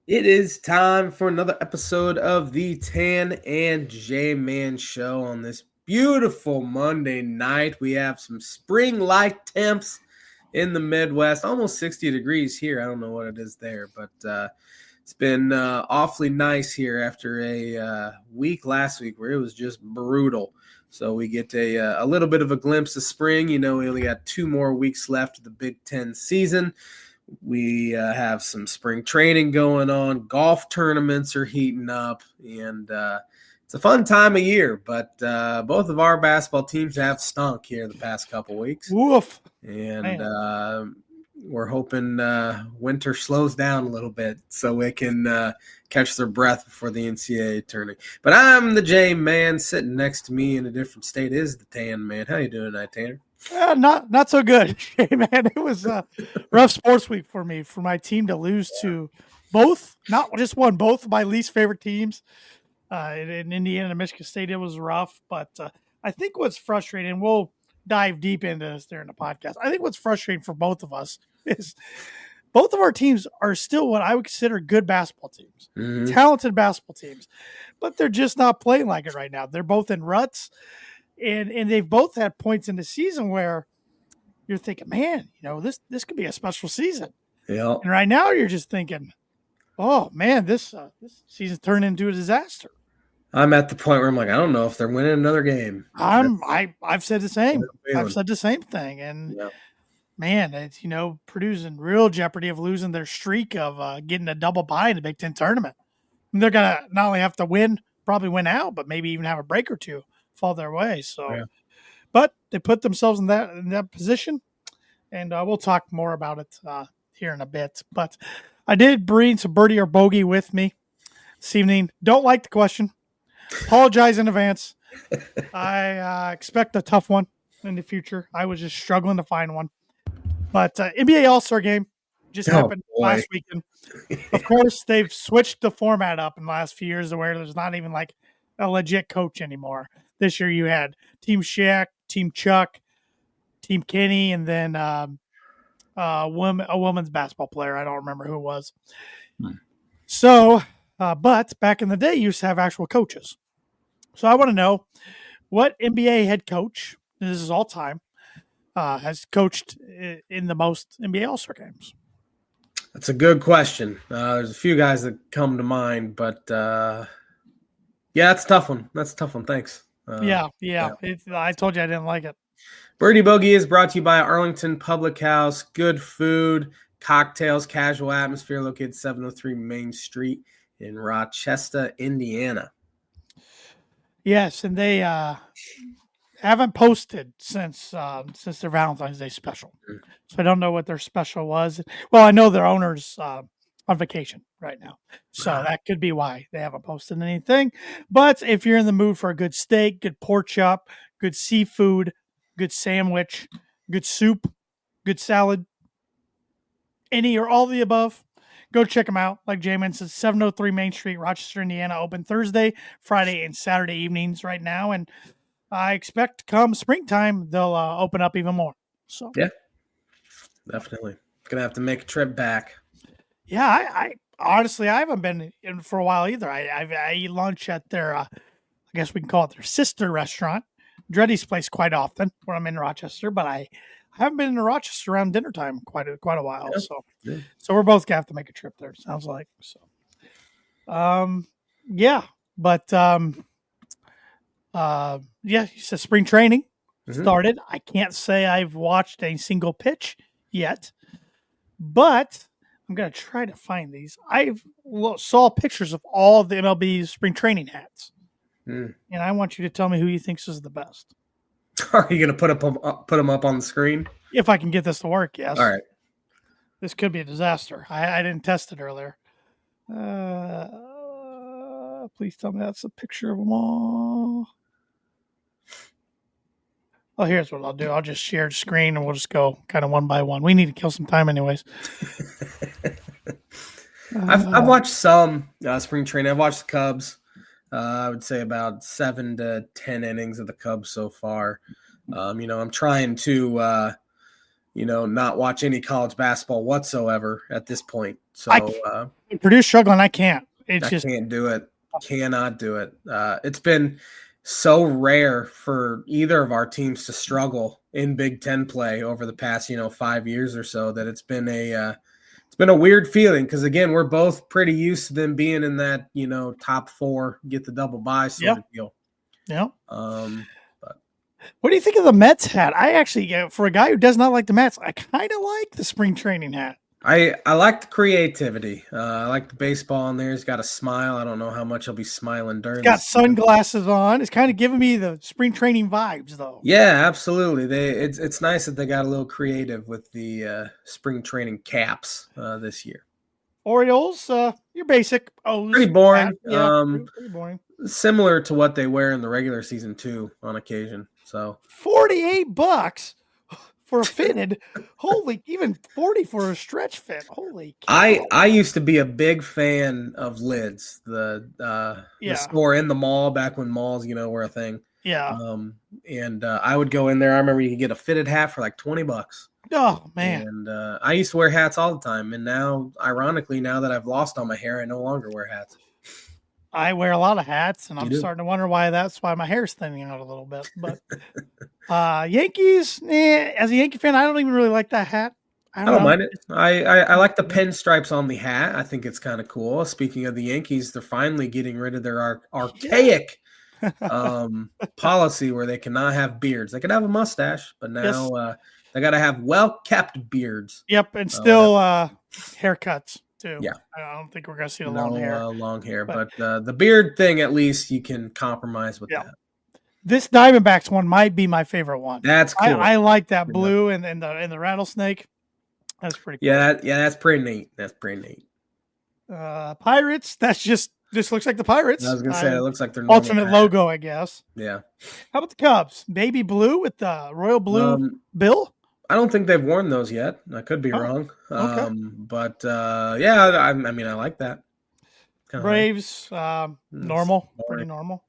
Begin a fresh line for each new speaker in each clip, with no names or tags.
It is time for another episode of the Tan and J-Man Show on this beautiful Monday night. We have some spring-like temps in the Midwest, almost 60 degrees here. I don't know what it is there, but it's been awfully nice here after a week last week where it was just brutal. So we get a little bit of a glimpse of spring. You know, we only got 2 more weeks left of the Big Ten season. We have some spring training going on. Golf tournaments are heating up, and it's a fun time of year. But both of our basketball teams have stunk here the past couple weeks.
Woof.
And we're hoping winter slows down a little bit so we can catch their breath before the NCAA tournament. But I'm the J man. Sitting next to me in a different state is the Tan man. How you doing tonight, Tanner?
Not so good, man. It was a rough sports week for me, for my team to lose to both, not just one, both of my least favorite teams in Indiana and Michigan State. It was rough, but I think what's frustrating, we'll dive deep into this during the podcast. I think what's frustrating for both of us is both of our teams are still what I would consider good basketball teams, talented basketball teams, but they're just not playing like it right now. They're both in ruts. And they've both had points in the season where you're thinking, man, this could be a special season.
Yeah.
And right now you're just thinking, oh man, this season's turned into a disaster.
I'm at the point where I'm like, I don't know if they're winning another game.
I've said the same. I've said the same thing. And man, it's Purdue's in real jeopardy of losing their streak of getting a double bye in the Big Ten tournament. And they're gonna not only have to probably win out, but maybe even have a break or two fall their way. So, but they put themselves in that position, and we'll talk more about it here in a bit. But I did bring some Birdie or Bogey with me this evening. Don't like the question. Apologize in advance. I expect a tough one in the future. I was just struggling to find one. But NBA All-Star Game just happened last weekend. Of course, they've switched the format up in the last few years to where there's not even like a legit coach anymore. This year you had Team Shaq, Team Chuck, Team Kenny, and then a women's basketball player. I don't remember who it was. So, but back in the day, you used to have actual coaches. So I want to know what NBA head coach, this is all time, has coached in the most NBA All-Star games.
That's a good question. There's a few guys that come to mind, but yeah, that's a tough one. Thanks.
Yeah. I told you I didn't like it.
Birdie Bogey is brought to you by Arlington Public House. Good food, cocktails, casual atmosphere, located 703 Main Street in Rochester, Indiana.
Yes, and they haven't posted since their Valentine's Day special. So I don't know what their special was. Well, I know their owner's on vacation right now. So that could be why they haven't posted anything. But if you're in the mood for a good steak, good pork chop, good seafood, good sandwich, good soup, good salad, any or all of the above, go check them out. Like J-Man said, 703 Main Street, Rochester, Indiana, open Thursday, Friday, and Saturday evenings right now. And I expect come springtime, they'll open up even more. So
yeah, definitely. Gonna have to make a trip back.
Yeah, I honestly, I haven't been in for a while either. I eat lunch at their, I guess we can call it their sister restaurant, Dreddy's place, quite often when I'm in Rochester. But I haven't been in Rochester around dinner time quite a while. Yeah. So we're both gonna have to make a trip there. It sounds like so. Yeah, but yeah, you said spring training started. I can't say I've watched a single pitch yet, but I'm going to try to find these. I saw pictures of all of the MLB Spring Training hats, and I want you to tell me who you think is the best.
Are you going to put them up on the screen?
If I can get this to work, yes.
All right.
This could be a disaster. I didn't test it earlier. Please tell me that's a picture of them all. Well, here's what I'll do. I'll just share the screen and we'll just go kind of one by one. We need to kill some time anyways.
I've watched some spring training. I've watched the Cubs. I would say about 7 to 10 innings of the Cubs so far. I'm trying to not watch any college basketball whatsoever at this point. So
Purdue's struggling. I can't.
Can't do it. Cannot do it. It's been so rare for either of our teams to struggle in Big Ten play over the past 5 years or so that it's been a weird feeling because again we're both pretty used to them being in that top 4 get the double bye sort of deal.
Yeah.
But
what do you think of the Mets hat? I actually, for a guy who does not like the Mets, I kind of like the spring training hat.
I like the creativity. I like the baseball on there. He's got a smile. I don't know how much he'll be smiling during.
He's got sunglasses on. It's kind of giving me the spring training vibes, though.
Yeah, absolutely. It's nice that they got a little creative with the spring training caps this year.
Orioles, your basic O's.
Pretty boring.
Yeah, pretty boring.
Similar to what they wear in the regular season too, on occasion. So
$48 for a fitted. Holy, even 40 for a stretch fit. Holy cow.
I used to be a big fan of Lids, the store in the mall back when malls, were a thing.
Yeah.
And I would go in there. I remember you could get a fitted hat for like $20.
Oh man.
And I used to wear hats all the time. And now, ironically, now that I've lost all my hair, I no longer wear hats.
I wear a lot of hats, and I'm starting to wonder why that's why my hair's thinning out a little bit. But Yankees, as a Yankee fan, I don't even really like that hat.
I don't mind it. I like the pinstripes on the hat. I think it's kind of cool. Speaking of the Yankees, they're finally getting rid of their archaic policy where they cannot have beards. They can have a mustache, but now they got to have well-kept beards.
Yep, and still haircuts. Too.
Yeah,
I don't think we're going to see long hair.
Long hair, but the beard thing, at least you can compromise with that.
This Diamondbacks one might be my favorite one.
That's cool.
I like that blue and the rattlesnake. That's pretty cool.
Yeah, that's pretty neat. That's pretty neat.
Pirates. This looks like the Pirates.
I was gonna say it looks like their
alternate logo, I guess.
Yeah.
How about the Cubs? Baby blue with the royal blue bill.
I don't think they've worn those yet. I could be wrong.
Okay.
But I mean, I like that.
Braves, normal, pretty normal.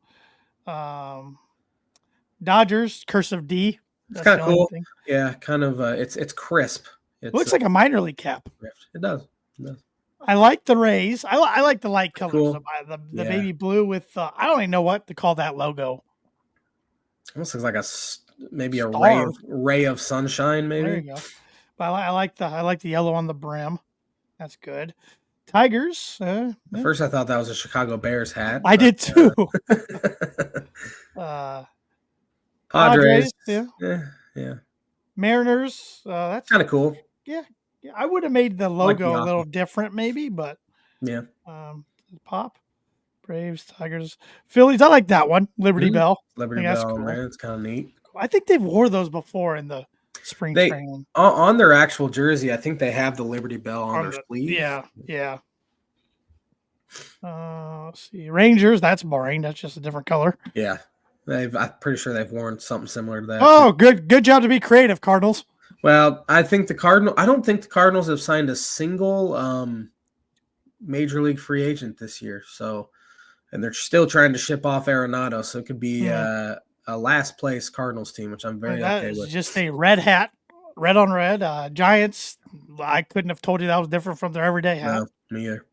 Dodgers, cursive D.
It's kind of cool. Yeah, kind of. It's crisp.
It looks like a minor league cap.
It does.
I like the Rays. I like the light colors of the baby blue with I don't even know what to call that logo.
Almost looks like maybe a ray of sunshine, maybe.
There you go. But I like the yellow on the brim. That's good. Tigers.
At first, I thought that was a Chicago Bears hat.
I did too.
Padres.
Yeah. Mariners. That's
kind of cool.
Yeah. I would have made the logo a little different, maybe, but pop. Braves, Tigers, Phillies. I like that one. Liberty Bell.
Liberty Bell, cool. Man, it's kind of neat.
I think they've wore those before in the spring training.
On their actual jersey, I think they have the Liberty Bell on their sleeve.
Yeah. Let's see. Rangers, that's boring. That's just a different color.
Yeah. I'm pretty sure they've worn something similar to that.
Oh, good job to be creative, Cardinals.
Well, I don't think the Cardinals have signed a single major league free agent this year. So, and they're still trying to ship off Arenado, so it could be a last place Cardinals team, which I'm very okay with.
Just a red hat, red on red. Giants, I couldn't have told you that was different from their everyday hat.
No, me either.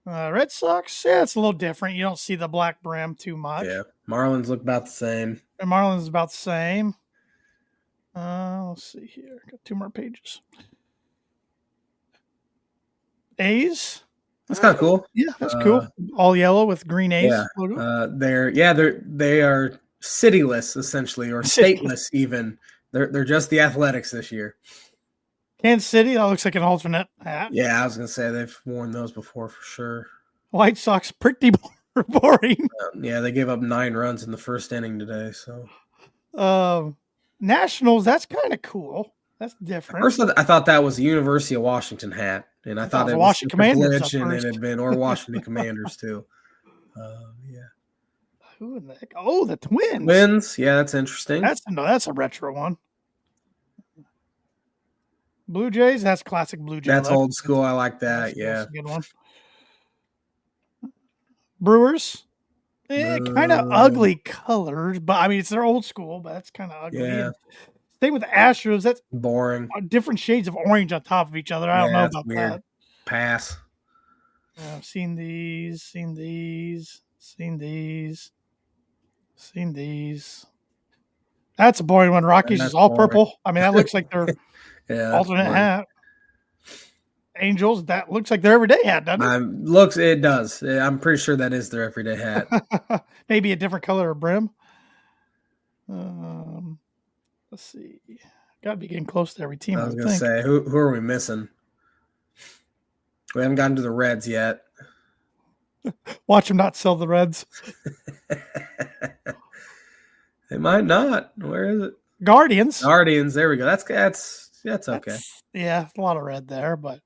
Red Sox, it's a little different. You don't see the black brim too much.
Yeah, Marlins look about the same.
And Marlins is about the same. Let's see here. Got 2 more pages. A's.
That's kind of cool.
Yeah, that's cool. All yellow with green A's logo.
They are cityless essentially, or stateless even. They're just the Athletics this year.
Kansas City, that looks like an alternate hat.
Yeah, I was gonna say they've worn those before for sure.
White Sox, pretty boring.
Yeah, they gave up 9 runs in the first inning today. So,
Nationals, that's kind of cool. That's different.
First, I thought that was the University of Washington hat, and I thought it was
Washington Commanders,
and it had been, or Washington Commanders too. Yeah.
Who in the heck? Oh, the Twins.
Twins, yeah, that's interesting.
That's a retro one. Blue Jays, that's classic Blue Jays.
That's old school. I like that. That's
a good one. Brewers, kind of ugly colors, but I mean it's their old school, but that's kind of ugly.
Yeah.
Same with the Astros. That's
boring.
Different shades of orange on top of each other. I don't know about
weird.
that.
Pass.
I've seen these. That's a boring one. Rockies is all
boring.
purple. I mean, that looks like their alternate
boring.
hat. Angels, that looks like their everyday hat, doesn't it?
It does. I'm pretty sure that is their everyday hat.
Maybe a different color of brim. Let's see. Got to be getting close to every team.
I was going to say, who are we missing? We haven't gotten to the Reds yet.
Watch them not sell the Reds.
They might not. Where is it?
Guardians.
There we go. That's okay.
Yeah, a lot of red there, but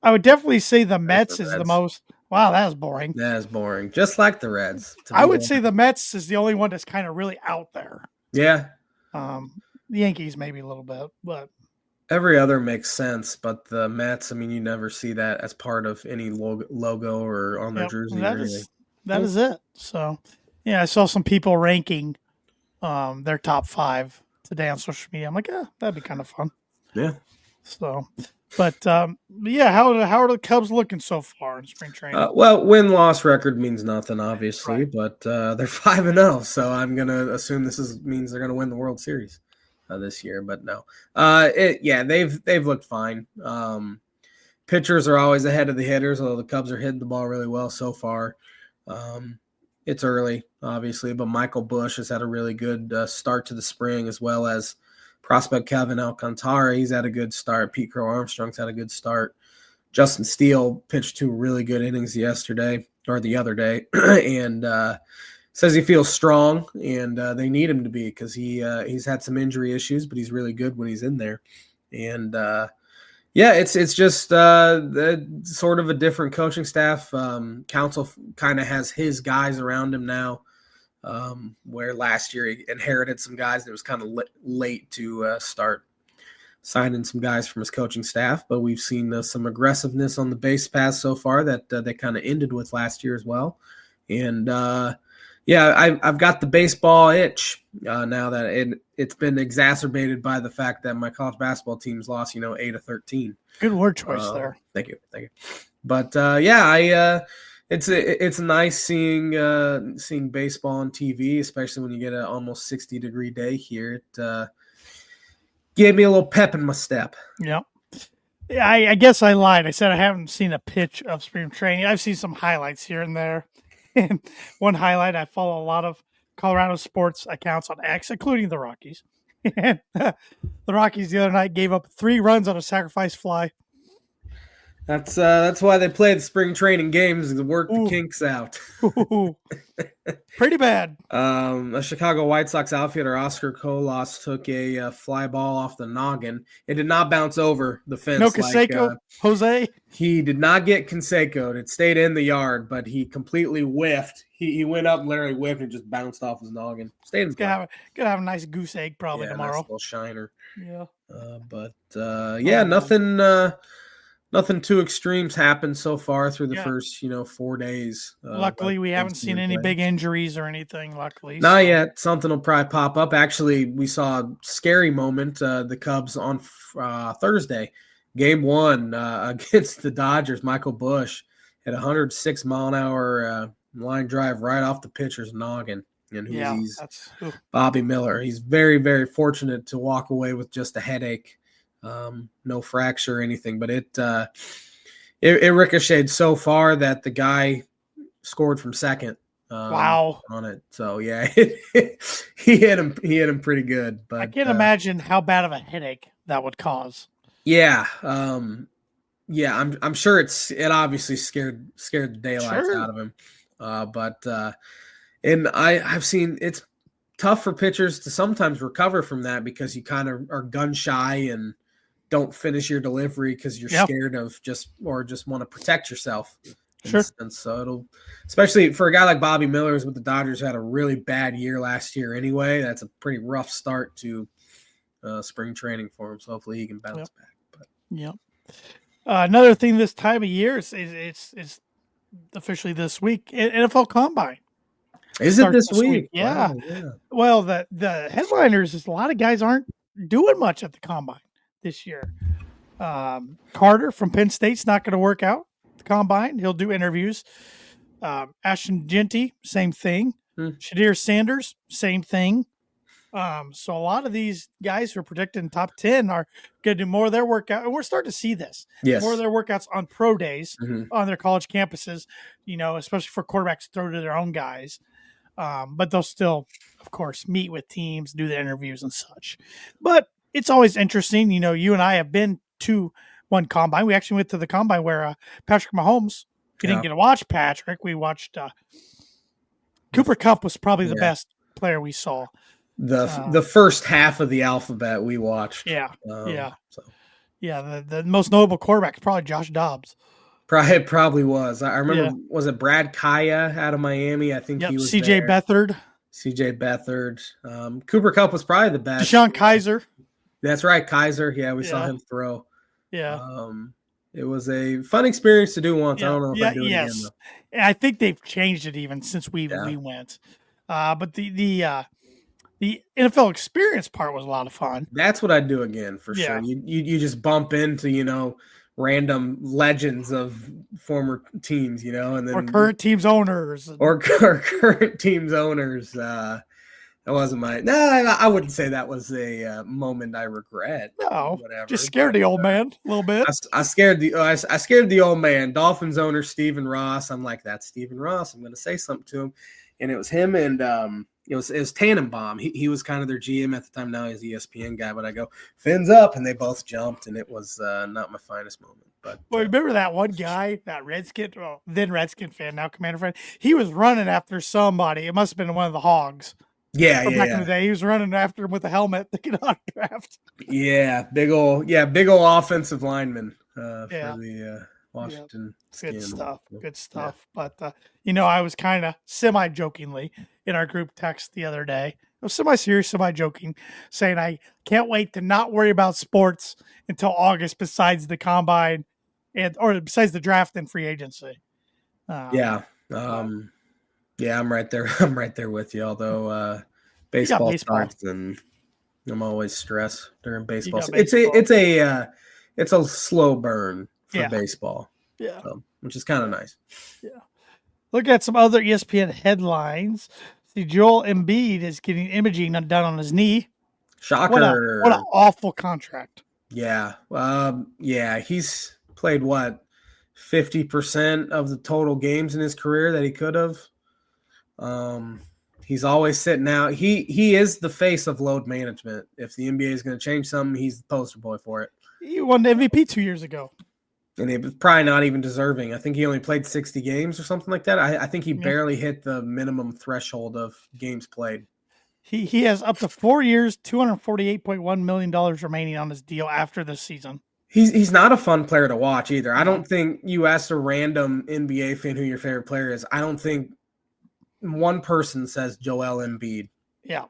I would definitely say the Mets is the most. Wow, that is boring.
That is boring. Just like the Reds.
I would say the Mets is the only one that's kind of really out there.
Yeah.
The Yankees maybe a little bit, but
every other makes sense. But the Mets, I mean, you never see that as part of any logo or on their jersey.
That is it. So, yeah, I saw some people ranking their top 5 today on social media. I'm like, that'd be kind of fun.
Yeah.
So, but yeah, how are the Cubs looking so far in spring training?
Well, win-loss record means nothing, obviously,
right.
but they're 5-0, so I'm gonna assume means they're gonna win the World Series this year. But no, they've looked fine. Pitchers are always ahead of the hitters, although the Cubs are hitting the ball really well so far. It's early, obviously, but Michael Busch has had a really good start to the spring, as well as prospect Kevin Alcantara. He's had a good start. Pete Crow Armstrong's had a good start. Justin Steele pitched 2 really good innings the other day, and says he feels strong, and they need him to be because he's had some injury issues, but he's really good when he's in there. And it's just sort of a different coaching staff. Council kind of has his guys around him now, where last year he inherited some guys that was kind of late to start signing some guys from his coaching staff. But we've seen some aggressiveness on the base paths so far that they kind of ended with last year as well. And I've got the baseball itch now that it's been exacerbated by the fact that my college basketball team's lost, 8-13.
Good word choice there.
Thank you. But it's nice seeing baseball on TV, especially when you get an almost 60-degree day here. It gave me a little pep in my step.
Yeah. I guess I lied. I said I haven't seen a pitch of spring training. I've seen some highlights here and there. And one highlight, I follow a lot of Colorado sports accounts on X, including the Rockies. And the Rockies the other night gave up 3 runs on a sacrifice fly.
That's why they play the spring training games, to work the kinks out.
Pretty bad.
A Chicago White Sox outfielder, Oscar Colas, took a fly ball off the noggin. It did not bounce over the fence.
No Canseco, Jose?
He did not get Canseco'd. It stayed in the yard, but he completely whiffed. He went up and literally whiffed and just bounced off his noggin. Stayed in
play. Gonna have a nice goose egg probably tomorrow.
Nice little shiner.
Yeah.
Nothing too extremes happened so far through the first, 4 days.
Luckily, we haven't seen any big injuries or anything, luckily.
Not yet. Something will probably pop up. Actually, we saw a scary moment, the Cubs on Thursday. Game 1 against the Dodgers, Michael Busch had a 106-mile-an-hour line drive right off the pitcher's noggin. And Bobby Miller. He's very, very fortunate to walk away with just a headache. No fracture or anything, but it ricocheted so far that the guy scored from second.
Wow.
On it. So yeah, he hit him pretty good. But
I can't imagine how bad of a headache that would cause.
Yeah. I'm sure it obviously scared the daylights out of him. And I've seen it's tough for pitchers to sometimes recover from that because you kind of are gun shy and don't finish your delivery because you're scared of just want to protect yourself.
Sure.
And so it'll, especially for a guy like Bobby Miller, who's with the Dodgers, who had a really bad year last year anyway. That's a pretty rough start to spring training for him. So hopefully he can bounce back. But
another thing this time of year is it's officially this week, NFL Combine.
Is it this week?
Yeah.
Wow, yeah.
Well, the headliners is a lot of guys aren't doing much at the combine this year. Carter from Penn State's not going to work out the combine. He'll do interviews. Ashton Genty, same thing. Shadir Sanders, same thing. So a lot of these guys who are predicted in top 10 are going to do more of their workout. And we're starting to see this.
Yes.
More of their workouts on pro days on their college campuses, especially for quarterbacks to throw to their own guys. But they'll still, of course, meet with teams, do the interviews and such. But it's always interesting. You and I have been to one combine. We actually went to the combine where Patrick Mahomes, we didn't get to watch Patrick. We watched Cooper Kupp was probably the best player we saw.
The first half of the alphabet we watched.
The most notable quarterback is probably Josh Dobbs.
Probably was. I remember, was it Brad Kaya out of Miami? I think he was
CJ Beathard.
CJ Beathard. Cooper Kupp was probably the best.
Deshaun Kaiser.
That's right, Kaiser. Yeah, we saw him throw.
Yeah.
It was a fun experience to do once. I don't know if I do it again, though.
I think they've changed it even since we went. But the NFL experience part was a lot of fun.
That's what I'd do again for sure. You just bump into, random legends of former teams, and then
current teams owners.
Or current teams owners. That wasn't I wouldn't say that was a moment I regret.
No, whatever. Just scared the old man a little bit.
I scared the old man. Dolphins owner Stephen Ross. I'm like, that's Stephen Ross. I'm going to say something to him, and it was him and it was Tannenbaum. He was kind of their GM at the time. Now he's the ESPN guy. But I go, fins up, and they both jumped, and it was not my finest moment. But
remember that one guy, that Redskin, then Redskin fan, now Commander fan. He was running after somebody. It must have been one of the Hogs.
Back
in the day, he was running after him with a helmet to get on draft.
Yeah, big old offensive lineman for the Washington.
Good stuff. But I was kind of semi-jokingly in our group text the other day. I was semi-serious, semi-joking, saying I can't wait to not worry about sports until August, besides the combine or besides the draft and free agency.
I'm right there. I'm right there with you. Although baseball starts, and I'm always stressed during baseball. It's a slow burn for baseball.
Yeah,
which is kind of nice.
Yeah. Look at some other ESPN headlines. See, Joel Embiid is getting imaging done on his knee.
Shocker!
What an awful contract.
Yeah. He's played 50% of the total games in his career that he could have. He's always sitting out. He is the face of load management. If the NBA is going to change something, he's the poster boy for it.
He won the MVP 2 years ago.
And he was probably not even deserving. I think he only played 60 games or something like that. I think he barely hit the minimum threshold of games played.
He has up to 4 years, $248.1 million remaining on his deal after this season.
He's not a fun player to watch either. I don't think you asked a random NBA fan who your favorite player is. I don't think one person says Joel Embiid.
Yeah.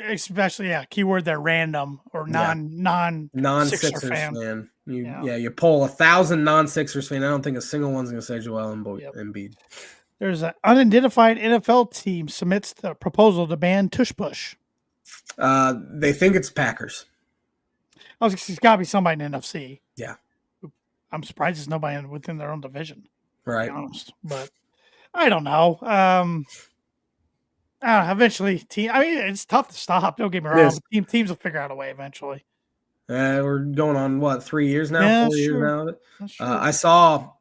Especially, keyword there, random or non-Sixers fan.
You poll 1,000 non-Sixers fan. I don't think a single one's going to say Joel Embiid.
There's an unidentified NFL team submits the proposal to ban tush push.
They think it's Packers.
It's got to be somebody in NFC.
Yeah.
I'm surprised there's nobody within their own division.
Right.
To be honest. But I don't know. Eventually, it's tough to stop. Don't get me wrong. Teams will figure out a way eventually.
We're going on 3 years now? 4 years now. I saw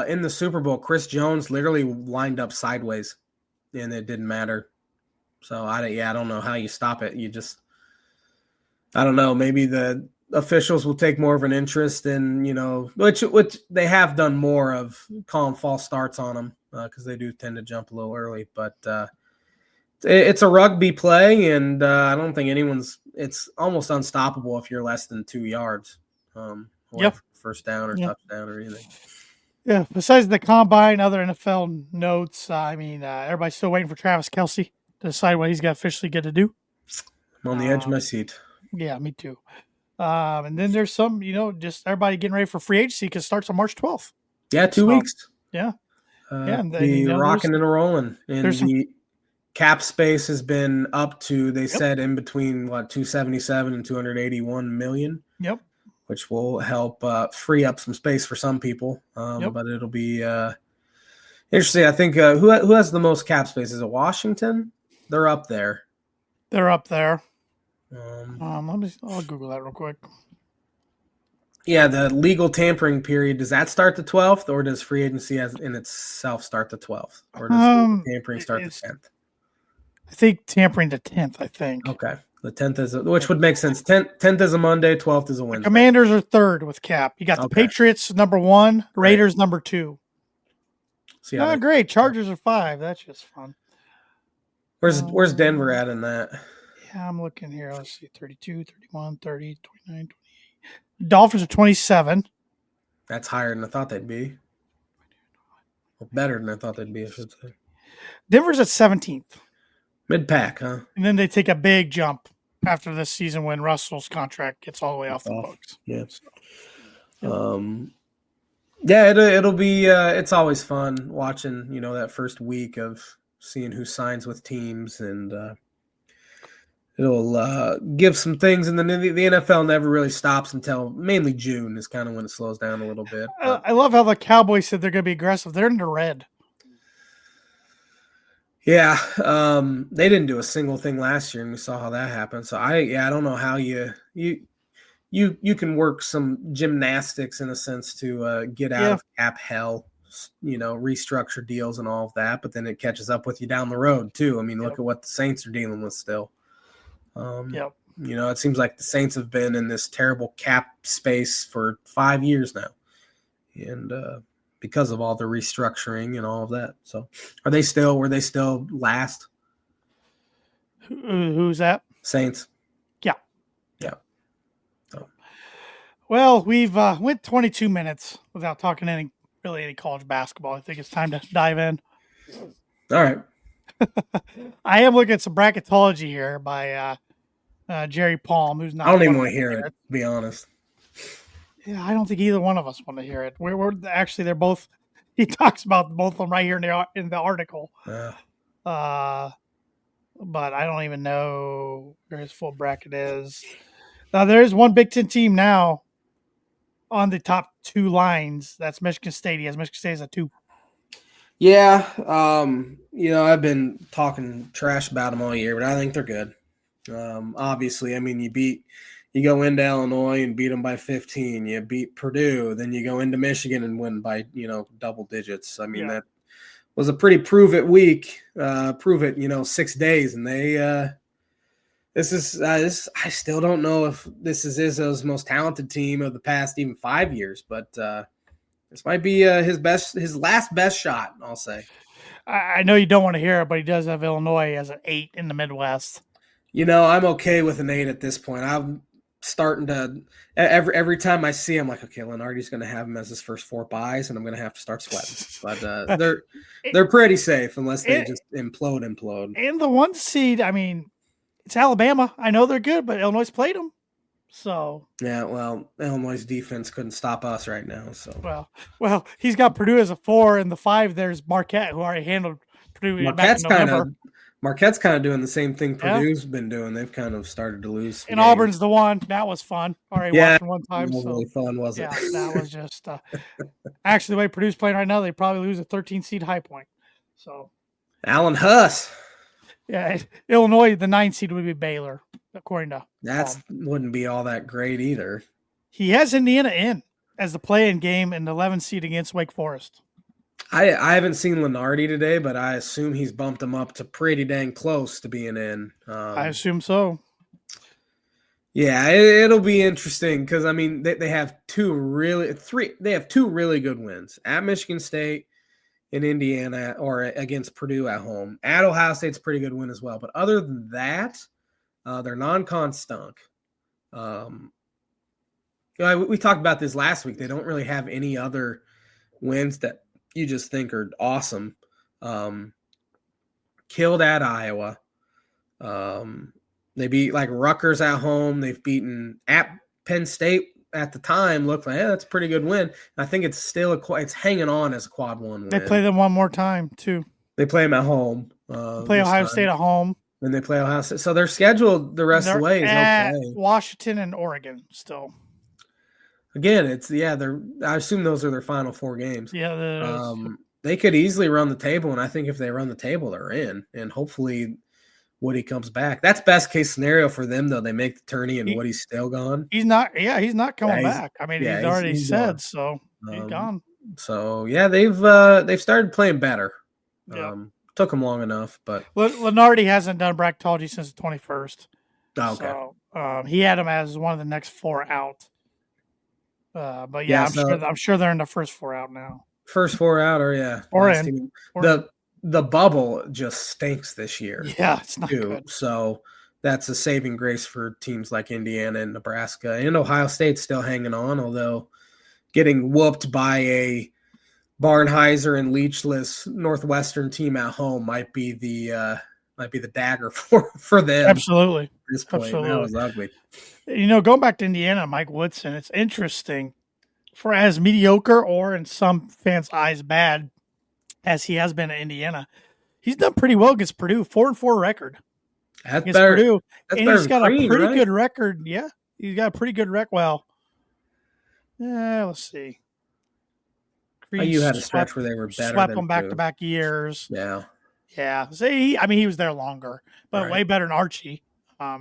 in the Super Bowl, Chris Jones literally lined up sideways, and it didn't matter. So I don't know how you stop it. I don't know. Maybe the officials will take more of an interest in, which they have done more of, calling false starts on them because they do tend to jump a little early. But it's a rugby play, and I don't think it's almost unstoppable if you're less than 2 yards. First down or touchdown or anything.
Yeah. Besides the combine, other NFL notes. Everybody's still waiting for Travis Kelce to decide what he's got officially get to do.
I'm on the edge of my seat.
Yeah, me too. And then there's some, just everybody getting ready for free agency because it starts on March 12th.
Yeah, 2 weeks.
Yeah.
Rocking and rolling. And cap space has been up to, they said, in between 277 and 281 million.
Yep.
Which will help free up some space for some people. But it'll be interesting. I think who has the most cap space? Is it Washington? They're up there.
I'll Google that real quick.
Yeah, the legal tampering period, does that start the 12th, or does free agency in itself start the 12th? Or does tampering start the 10th?
I think tampering the 10th, I think.
Okay. The 10th is, which would make sense. 10th is a Monday, 12th is a Wednesday.
The Commanders are third with cap. You got the Patriots number 1, Raiders number 2. Great. Chargers are 5. That's just fun.
Where's Denver at in that?
Yeah, I'm looking here. Let's see. 32, 31, 30, 29, 28. Dolphins are 27.
That's higher than I thought they'd be. Or better than I thought they'd be, I should say.
Denver's at 17th.
Mid-pack, huh?
And then they take a big jump after this season when Russell's contract gets all the way off the books.
Yeah. It'll be it's always fun watching, that first week of seeing who signs with teams, and it'll give some things, and then the NFL never really stops until mainly June is kind of when it slows down a little bit.
I love how the Cowboys said they're going to be aggressive. They're in the red.
Yeah, they didn't do a single thing last year, and we saw how that happened. So I don't know how you can work some gymnastics in a sense to get out of cap hell, restructure deals and all of that, but then it catches up with you down the road too. I mean, look at what the Saints are dealing with still. It seems like the Saints have been in this terrible cap space for 5 years now, and because of all the restructuring and all of that. So were they still last?
Who's that?
Saints.
Yeah.
So.
Well, we've went 22 minutes without talking any college basketball. I think it's time to dive in.
All right.
I am looking at some bracketology here by Jerry Palm, who's not.
I don't even want to hear it, to be honest.
Yeah, I don't think either one of us want to hear it. We're actually, they're both. He talks about both of them right here in the article.
Yeah.
But I don't even know where his full bracket is. Now there is one Big Ten team now on the top 2 lines. That's Michigan State. He has Michigan State as a 2.
Yeah, I've been talking trash about them all year, but I think they're good. Obviously, I mean, you go into Illinois and beat them by 15. You beat Purdue, then you go into Michigan and win by double digits. I mean, that was a pretty prove it week. 6 days, and they. This is I still don't know if this is Izzo's most talented team of the past even 5 years, but this might be his last best shot, I'll say.
I know you don't want to hear it, but he does have Illinois as an 8 in the Midwest.
I'm okay with an 8 at this point. I'm starting to every time I see him, like, okay, Lenardi's going to have him as his first 4 buys, and I'm going to have to start sweating. But they're pretty safe unless they just implode.
And the 1 seed, I mean, it's Alabama. I know they're good, but Illinois played them. So
yeah, well, Illinois' defense couldn't stop us right now. So
well, he's got Purdue as a 4, and the 5 there's Marquette, who already handled Purdue.
Marquette's kind of doing the same thing Purdue's been doing. They've kind of started to lose.
And games. Auburn's the 1. That was fun. Already watching one time.
Wasn't really fun, was it?
Yeah, that was just actually the way Purdue's playing right now. They probably lose a 13 seed High Point. So
Alan Huss.
Yeah, Illinois, the 9 seed would be Baylor, according to
wouldn't be all that great either.
He has Indiana in as the play-in game and the 11 seed against Wake Forest.
I haven't seen Lenardi today, but I assume he's bumped him up to pretty dang close to being in.
I assume so.
Yeah, it'll be interesting because I mean they have two really good wins at Michigan State, in Indiana, or against Purdue at home. At Ohio State's a pretty good win as well. But other than that, their non-con stunk. We talked about this last week. They don't really have any other wins that you just think are awesome. Killed at Iowa. They beat like Rutgers at home. They've beaten at Penn State. At the time, looked like that's a pretty good win. I think it's still it's hanging on as a quad 1 win.
They play them one more time too.
They play them at home.
Play Ohio State at home.
And they play Ohio State. So they're scheduled the rest of the way is
at
okay.
Washington and Oregon still.
Again, I assume those are their final 4 games.
Yeah.
They could easily run the table, and I think if they run the table, they're in. And hopefully Woody comes back. That's best case scenario for them, though. They make the tourney and Woody's still gone.
He's not coming back. I mean, he's already said gone. So. He's gone.
So yeah, they've started playing better.
Yeah.
Took them long enough, but
Lenardi hasn't done bracketology since the 21st.
Oh, okay.
So he had him as one of the next 4 out. But yeah, I'm sure they're in the first 4 out now.
First 4 out, or in. The bubble just stinks this year.
Yeah, it's not good.
So that's a saving grace for teams like Indiana and Nebraska, and Ohio State's still hanging on, although getting whooped by a Barnheiser and Leachless Northwestern team at home might be the dagger for them.
Absolutely.
At this point.
Absolutely.
That was ugly.
Going back to Indiana, Mike Woodson, it's interesting for as mediocre or in some fans' eyes bad as he has been at Indiana. He's done pretty well against Purdue, 4-4 record.
That's better.
Purdue.
That's
and
better
he's got
Crean,
a pretty
right?
good record. Yeah. He's got a pretty good record. Well, let's see.
You had a stretch where they were better.
Swept them back-to-back years.
Yeah.
Yeah. So he was there longer, but way better than Archie.
I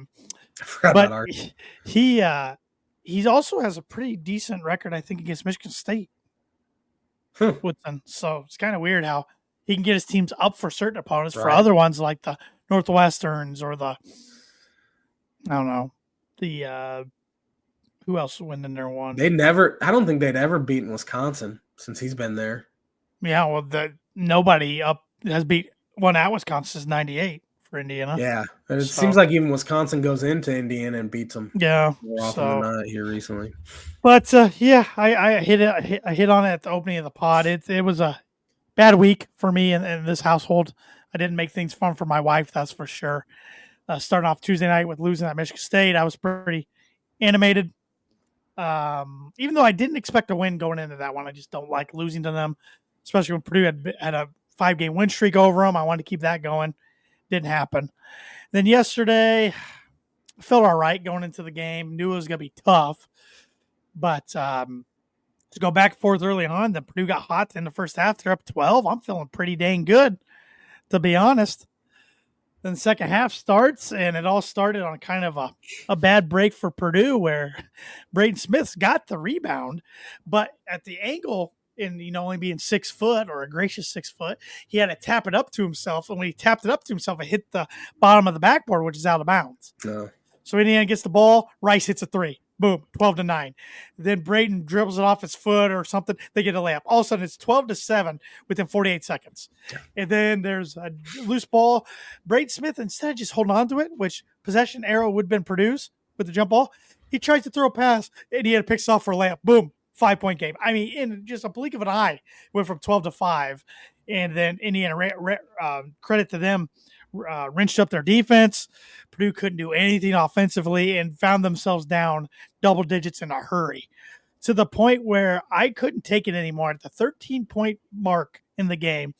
forgot about Archie.
He also has a pretty decent record, I think, against Michigan State. Woodson. So it's kind of weird how he can get his teams up for certain opponents. Right. For other ones like the Northwesterns or the who else went in there won?
I don't think they'd ever beaten Wisconsin since he's been there.
Yeah, well, nobody has beat one at Wisconsin since '98 for Indiana.
Yeah, and it seems like even Wisconsin goes into Indiana and beats them.
Yeah,
more often than not here recently.
But I hit on it at the opening of the pod. It was a bad week for me in this household. I didn't make things fun for my wife, that's for sure. Starting off Tuesday night with losing at Michigan State, I was pretty animated. Even though I didn't expect a win going into that one, I just don't like losing to them, especially when Purdue had a 5-game win streak over them. I wanted to keep that going. Didn't happen. Then yesterday, I felt all right going into the game. Knew it was going to be tough. But to go back and forth early on, then Purdue got hot in the first half. They're up 12. I'm feeling pretty dang good, to be honest. Then the second half starts, and it all started on kind of a bad break for Purdue where Braden Smith's got the rebound, but at the angle in only being 6 foot or a gracious 6 foot, he had to tap it up to himself. And when he tapped it up to himself, it hit the bottom of the backboard, which is out of bounds.
No.
So Indiana gets the ball. Rice hits a 3. Boom, 12-9. Then Braden dribbles it off his foot or something. They get a layup. All of a sudden, it's 12-7 within 48 seconds. Yeah. And then there's a loose ball. Braden Smith, instead of just holding on to it, which possession arrow would have been Purdue's with the jump ball, he tries to throw a pass, and he had to pick off for a layup. Boom, 5-point game. I mean, in just a blink of an eye, went from 12-5. And then Indiana, credit to them, wrenched up their defense. Purdue couldn't do anything offensively and found themselves down double digits in a hurry to the point where I couldn't take it anymore. At the 13-point mark in the game,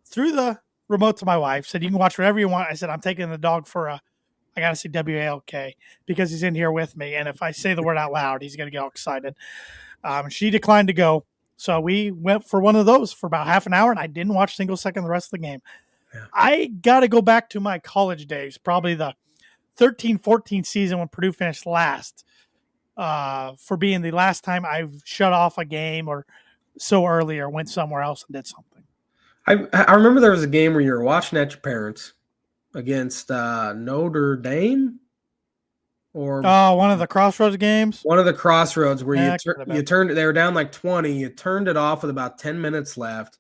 threw the remote to my wife, said, "You can watch whatever you want." I said, "I'm taking the dog for I got to say WALK because he's in here with me. And if I say the word out loud, he's going to get all excited." She declined to go. So we went for one of those for about half an hour, and I didn't watch a single second the rest of the game. Yeah. I got to go back to my college days, probably the 13-14 season when Purdue finished last, for being the last time I've shut off a game or so early or went somewhere else and did something.
I remember there was a game where you were watching at your parents' against Notre Dame. Or
one of the Crossroads games?
One of the Crossroads where you turned it. They were down like 20. You turned it off with about 10 minutes left.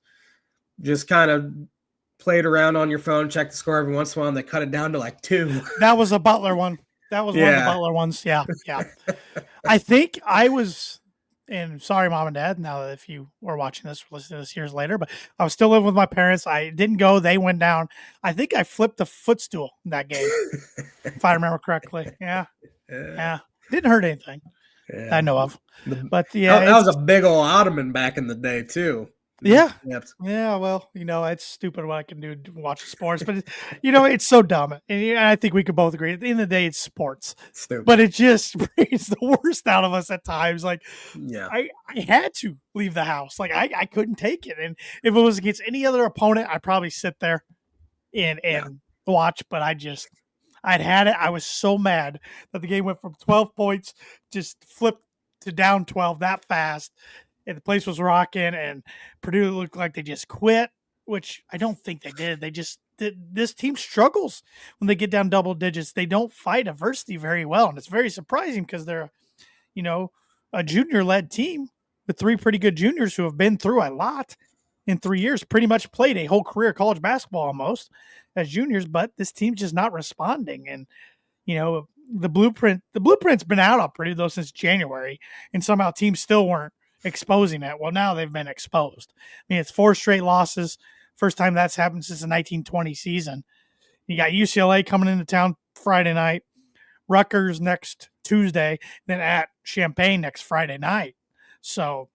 Just kind of played around on your phone, checked the score every once in a while, and they cut it down to like 2.
That was a Butler one. That was one of the Butler ones. Yeah. I think I was, and sorry, Mom and Dad, now that if you were watching this or listening to this years later, but I was still living with my parents. I didn't go. They went down. I think I flipped the footstool in that game, if I remember correctly. Yeah. Didn't hurt anything I know of. But yeah.
That was a big old ottoman back in the day, too.
Yeah. Yeah. Well, it's stupid what I can do to watch sports, but it's so dumb. And I think we could both agree at the end of the day, it's sports,
Stupid.
But it just brings the worst out of us at times. Like,
yeah,
I had to leave the house. Like I couldn't take it. And if it was against any other opponent, I'd probably sit there and watch, but I'd had it. I was so mad that the game went from 12 points, just flipped to down 12 that fast. And the place was rocking, and Purdue looked like they just quit, which I don't think they did. This team struggles when they get down double digits. They don't fight adversity very well, and it's very surprising because they're, a junior-led team with 3 pretty good juniors who have been through a lot in 3 years, pretty much played a whole career of college basketball almost as juniors, but this team's just not responding. And, the blueprint's been out on Purdue though since January, and somehow teams still weren't exposing it. Well, now they've been exposed. I mean, it's 4 straight losses. First time that's happened since the 1920 season. You got UCLA coming into town Friday night, Rutgers next Tuesday, then at Champaign next Friday night. So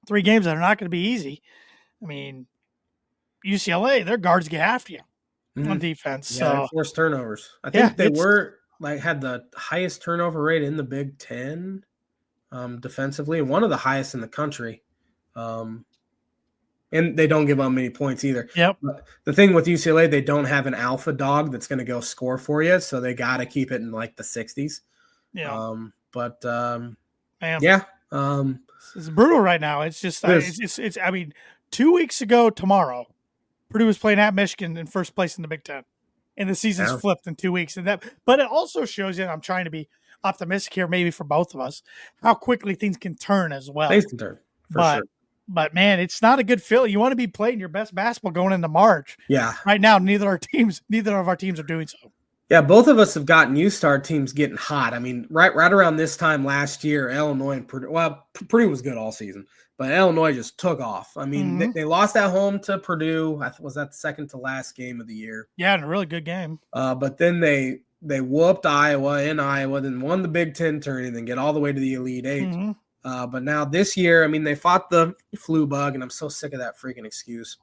3 games that are not going to be easy. I mean, UCLA, their guards get after you on defense.
Yeah,
so
forced turnovers. I think they had the highest turnover rate in the Big Ten. Defensively, and one of the highest in the country. And they don't give up many points either.
Yep.
But the thing with UCLA, they don't have an alpha dog that's going to go score for you, so they got to keep it in like the 60s.
Yeah.
It's
brutal right now. It's just, it's. I mean, 2 weeks ago tomorrow, Purdue was playing at Michigan in first place in the Big Ten, and the season's flipped in 2 weeks. But it also shows you, and I'm trying to be optimistic here, maybe for both of us, how quickly things can turn as well.
Things can turn, sure.
But man, it's not a good feeling. You want to be playing your best basketball going into March.
Yeah.
Right now, neither of our teams are doing so.
Yeah, both of us have gotten used to our teams getting hot. I mean, right around this time last year, Illinois and Purdue. Well, Purdue was good all season, but Illinois just took off. I mean, they lost at home to Purdue. Was that the second to last game of the year?
Yeah, and a really good game.
But then they whooped Iowa in Iowa, then won the Big Ten tourney, then get all the way to the Elite Eight. But now this year, I mean, they fought the flu bug, and I'm so sick of that freaking excuse.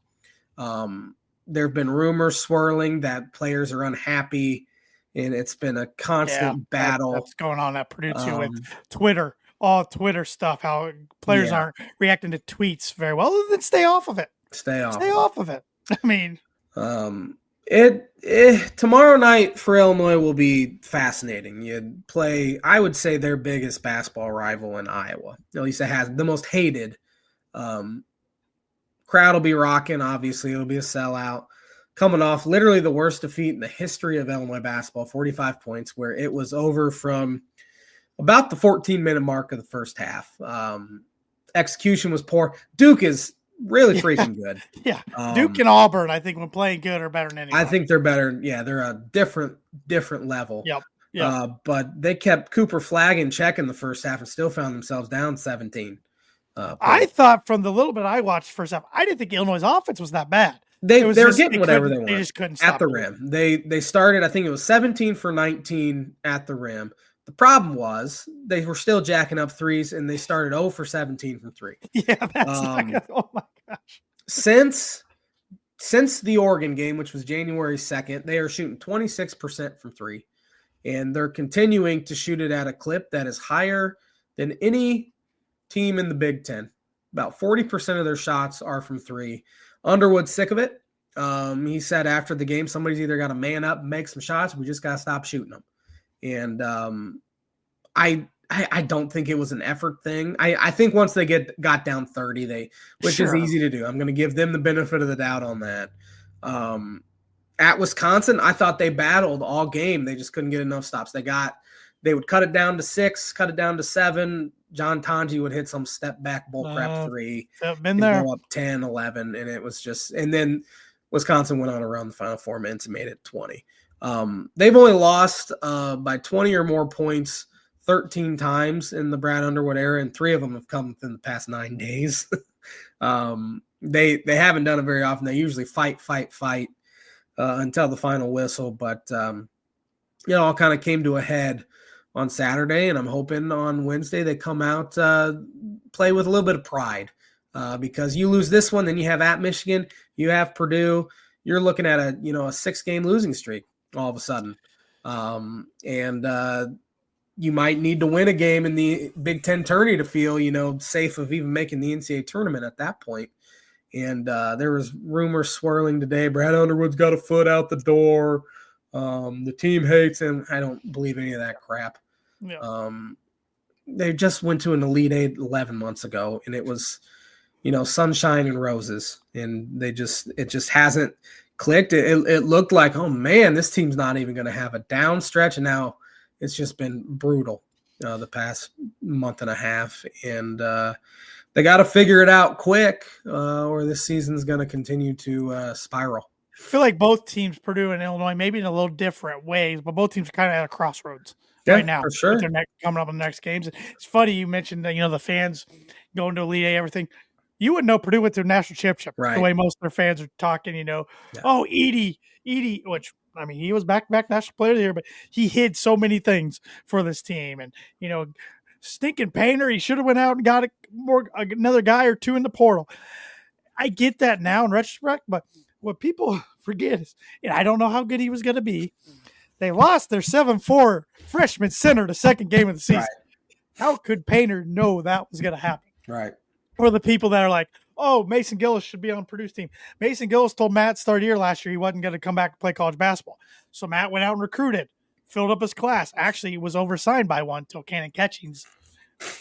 There have been rumors swirling that players are unhappy, and it's been a constant battle.
That's going on at Purdue too with Twitter, all Twitter stuff, how players aren't reacting to tweets very well. Then stay off of it. Stay off of it. I mean,
tomorrow night for Illinois will be fascinating. You play, I would say, their biggest basketball rival in Iowa. At least it has the most hated. Crowd will be rocking. Obviously, it'll be a sellout. Coming off literally the worst defeat in the history of Illinois basketball, 45 points, where it was over from about the 14-minute mark of the first half. Execution was poor. Duke is really freaking good.
Yeah. Duke and Auburn, I think, when playing good, are better than anyone.
I think they're better. Yeah, they're a different level.
Yep. Yeah.
But they kept Cooper Flagg in check in the first half and still found themselves down 17.
I thought from the little bit I watched first half, I didn't think Illinois' offense was that bad.
They were getting whatever they wanted.
They just couldn't stop
at the rim. They started, I think it was 17 for 19 at the rim. The problem was they were still jacking up threes, and they started 0 for 17 from 3.
Yeah, that's oh my gosh.
Since the Oregon game, which was January 2nd, they are shooting 26% from 3, and they're continuing to shoot it at a clip that is higher than any team in the Big Ten. About 40% of their shots are from 3. Underwood's sick of it. He said after the game, somebody's either got to man up and make some shots, we just got to stop shooting them. And I don't think it was an effort thing. I think once they got down 30, which is easy to do. I'm going to give them the benefit of the doubt on that. At Wisconsin, I thought they battled all game. They just couldn't get enough stops. They would cut it down to 6, cut it down to 7. John Tanji would hit some step back bull crap 3.
Been there.
Go up 10, 11, and it was just – and then Wisconsin went on around the final 4 minutes and made it 20. They've only lost by 20 or more points 13 times in the Brad Underwood era, and 3 of them have come within the past 9 days. They haven't done it very often. They usually fight until the final whistle, but all kind of came to a head on Saturday, and I'm hoping on Wednesday they come out, play with a little bit of pride. because you lose this one, then you have at Michigan, you have Purdue. You're looking at a 6-game losing streak all of a sudden, and you might need to win a game in the Big Ten tourney to feel safe of even making the NCAA tournament at that point. And there was rumors swirling today. Brad Underwood's got a foot out the door. The team hates him. I don't believe any of that crap.
Yeah.
They just went to an Elite Eight 11 months ago, and it was, sunshine and roses. And it just hasn't clicked. It looked like, oh man, this team's not even going to have a down stretch. And now it's just been brutal the past month and a half. And they got to figure it out quick, or this season's going to continue to spiral.
I feel like both teams, Purdue and Illinois, maybe in a little different ways, but both teams are kind of at a crossroads right now.
For sure.
Coming up in the next games. It's funny you mentioned that, the fans going to Elite Eight, everything. You wouldn't know Purdue went to a national championship the way most of their fans are talking, Oh, Edie, which, I mean, he was back-to-back national player of the year, but he hid so many things for this team. And, stinking Painter, he should have went out and got another guy or two in the portal. I get that now in retrospect, but what people forget is, and I don't know how good he was going to be, they lost their 7-4 freshman center the second game of the season. Right. How could Painter know that was going to happen?
Right.
Or the people that are like, oh, Mason Gillis should be on Purdue's team. Mason Gillis told Matt's third year last year he wasn't going to come back and play college basketball. So Matt went out and recruited, filled up his class. Actually, he was oversigned by one until Cannon Catchings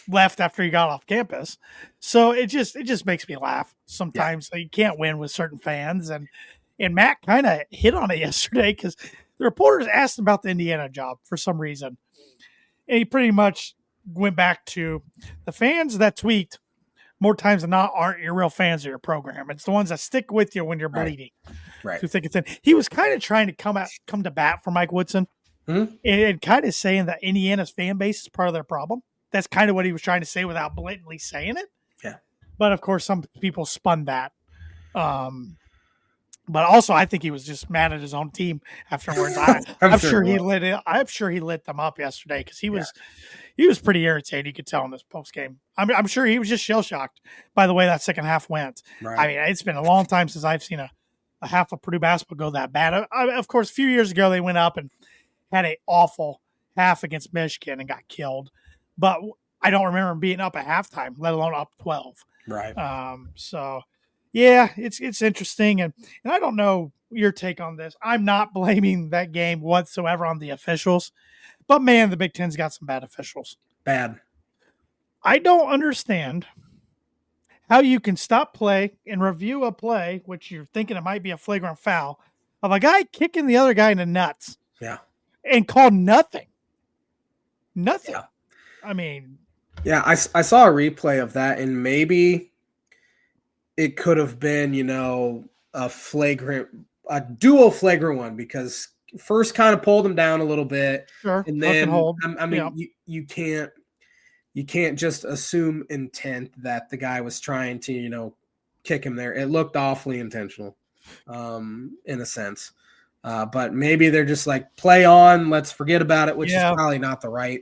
left after he got off campus. So it just makes me laugh sometimes. You can't win with certain fans. And Matt kind of hit on it yesterday because the reporters asked him about the Indiana job for some reason. And he pretty much went back to the fans that tweet more times than not aren't your real fans of your program. It's the ones that stick with you when you're bleeding.
Right.
Who think it's in. He was kind of trying to come to bat for Mike Woodson and kind of saying that Indiana's fan base is part of their problem. That's kind of what he was trying to say without blatantly saying it.
Yeah.
But of course, some people spun that. But also, I think he was just mad at his own team afterwards. I'm sure he lit it. I'm sure he lit them up yesterday because he was pretty irritated. You could tell in this post game. I'm sure he was just shell shocked by the way that second half went. Right. I mean, it's been a long time since I've seen a half of Purdue basketball go that bad. Of course, a few years ago they went up and had an awful half against Michigan and got killed. But I don't remember him being up at halftime, let alone up 12.
Right.
So. Yeah, it's interesting, and I don't know your take on this. I'm not blaming that game whatsoever on the officials, but man, the Big Ten's got some bad officials.
Bad.
I don't understand how you can stop play and review a play, which you're thinking it might be a flagrant foul, of a guy kicking the other guy in the nuts.
Yeah.
And call nothing. Nothing.
Yeah.
I mean.
Yeah, I saw a replay of that, and maybe it could have been, a dual flagrant one because first kind of pulled him down a little bit.
Sure.
And then, I mean, you can't just assume intent that the guy was trying to, kick him there. It looked awfully intentional, in a sense. But maybe they're just like, play on, let's forget about it, which is probably not the right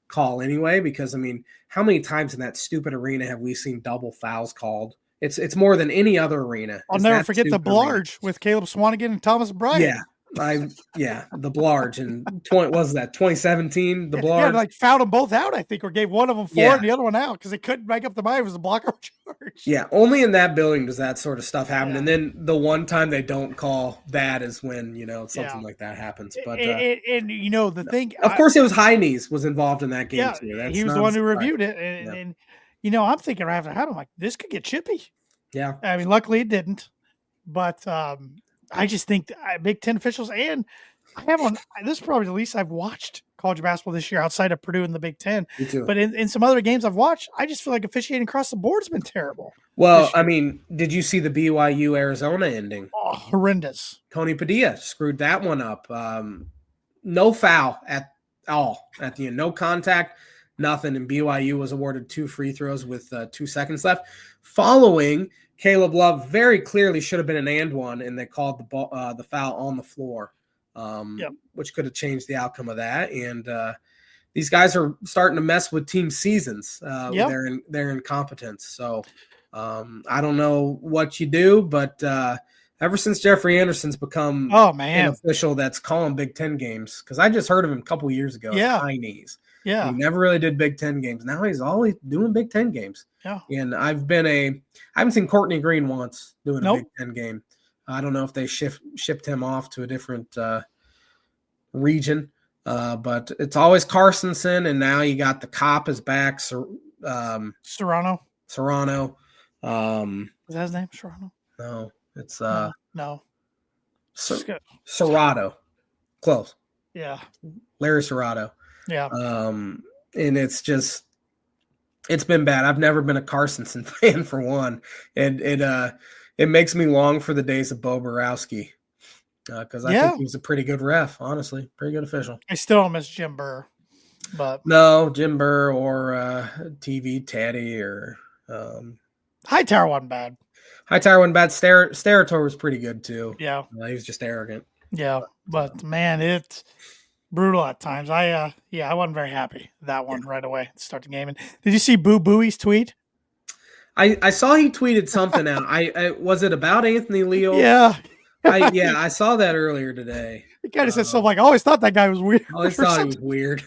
call anyway, because, I mean, how many times in that stupid arena have we seen double fouls called? It's more than any other arena.
I'll never forget the Blarge with Caleb Swanigan and Thomas Bryant.
The Blarge in 2017. The Blarge,
yeah, like fouled them both out, I think, or gave one of them 4 and the other one out because they couldn't make up the mind. It was a blocker charge.
Yeah, only in that building does that sort of stuff happen. Yeah. And then the one time they don't call that is when something like that happens. But
the thing,
of course, it was High Knees was involved in that game too.
He was the one who reviewed it, and I'm thinking after that, I'm like, this could get chippy.
Yeah.
I mean, luckily it didn't. But I just think Big Ten officials, and this is probably the least I've watched college basketball this year outside of Purdue and the Big Ten.
Me too.
But in some other games I've watched, I just feel like officiating across the board has been terrible.
Well, I mean, did you see the BYU Arizona ending?
Oh, horrendous.
Tony Padilla screwed that one up. No foul at all at the end. No contact. Nothing, and BYU was awarded 2 free throws with 2 seconds left. Following, Caleb Love very clearly should have been an and one, and they called the foul on the floor, which could have changed the outcome of that. And these guys are starting to mess with team seasons. Their incompetence. So I don't know what you do, but ever since Jeffrey Anderson's become an official that's calling Big Ten games, because I just heard of him a couple years ago as high knees.
Yeah.
He never really did Big Ten games. Now he's always doing Big Ten games.
Yeah.
And I haven't seen Courtney Green once doing a Big Ten game. I don't know if they shipped him off to a different region. But it's always Carsonson, and now you got the Cop is back.
Serrano.
Is that
his name? Serrano?
No, it's
no.
Serrato. Close.
Yeah.
Larry Serrato.
Yeah.
And it's been bad. I've never been a Carsonson fan for one. It makes me long for the days of Bo Borowski. Because I think he was a pretty good ref, honestly. Pretty good official.
I still don't miss Jim Burr. But
no, Jim Burr or TV Teddy or
Hightower wasn't bad.
Sterator was pretty good too.
Yeah.
He was just arrogant.
Yeah. But man, it's brutal at times. I wasn't very happy that one right away to start the game. And did you see Boo Booey's tweet?
I saw he tweeted something out. I was it about Anthony Leo?
Yeah.
I saw that earlier today.
He kind of said something like, I always thought that guy was weird.
I always thought he was weird.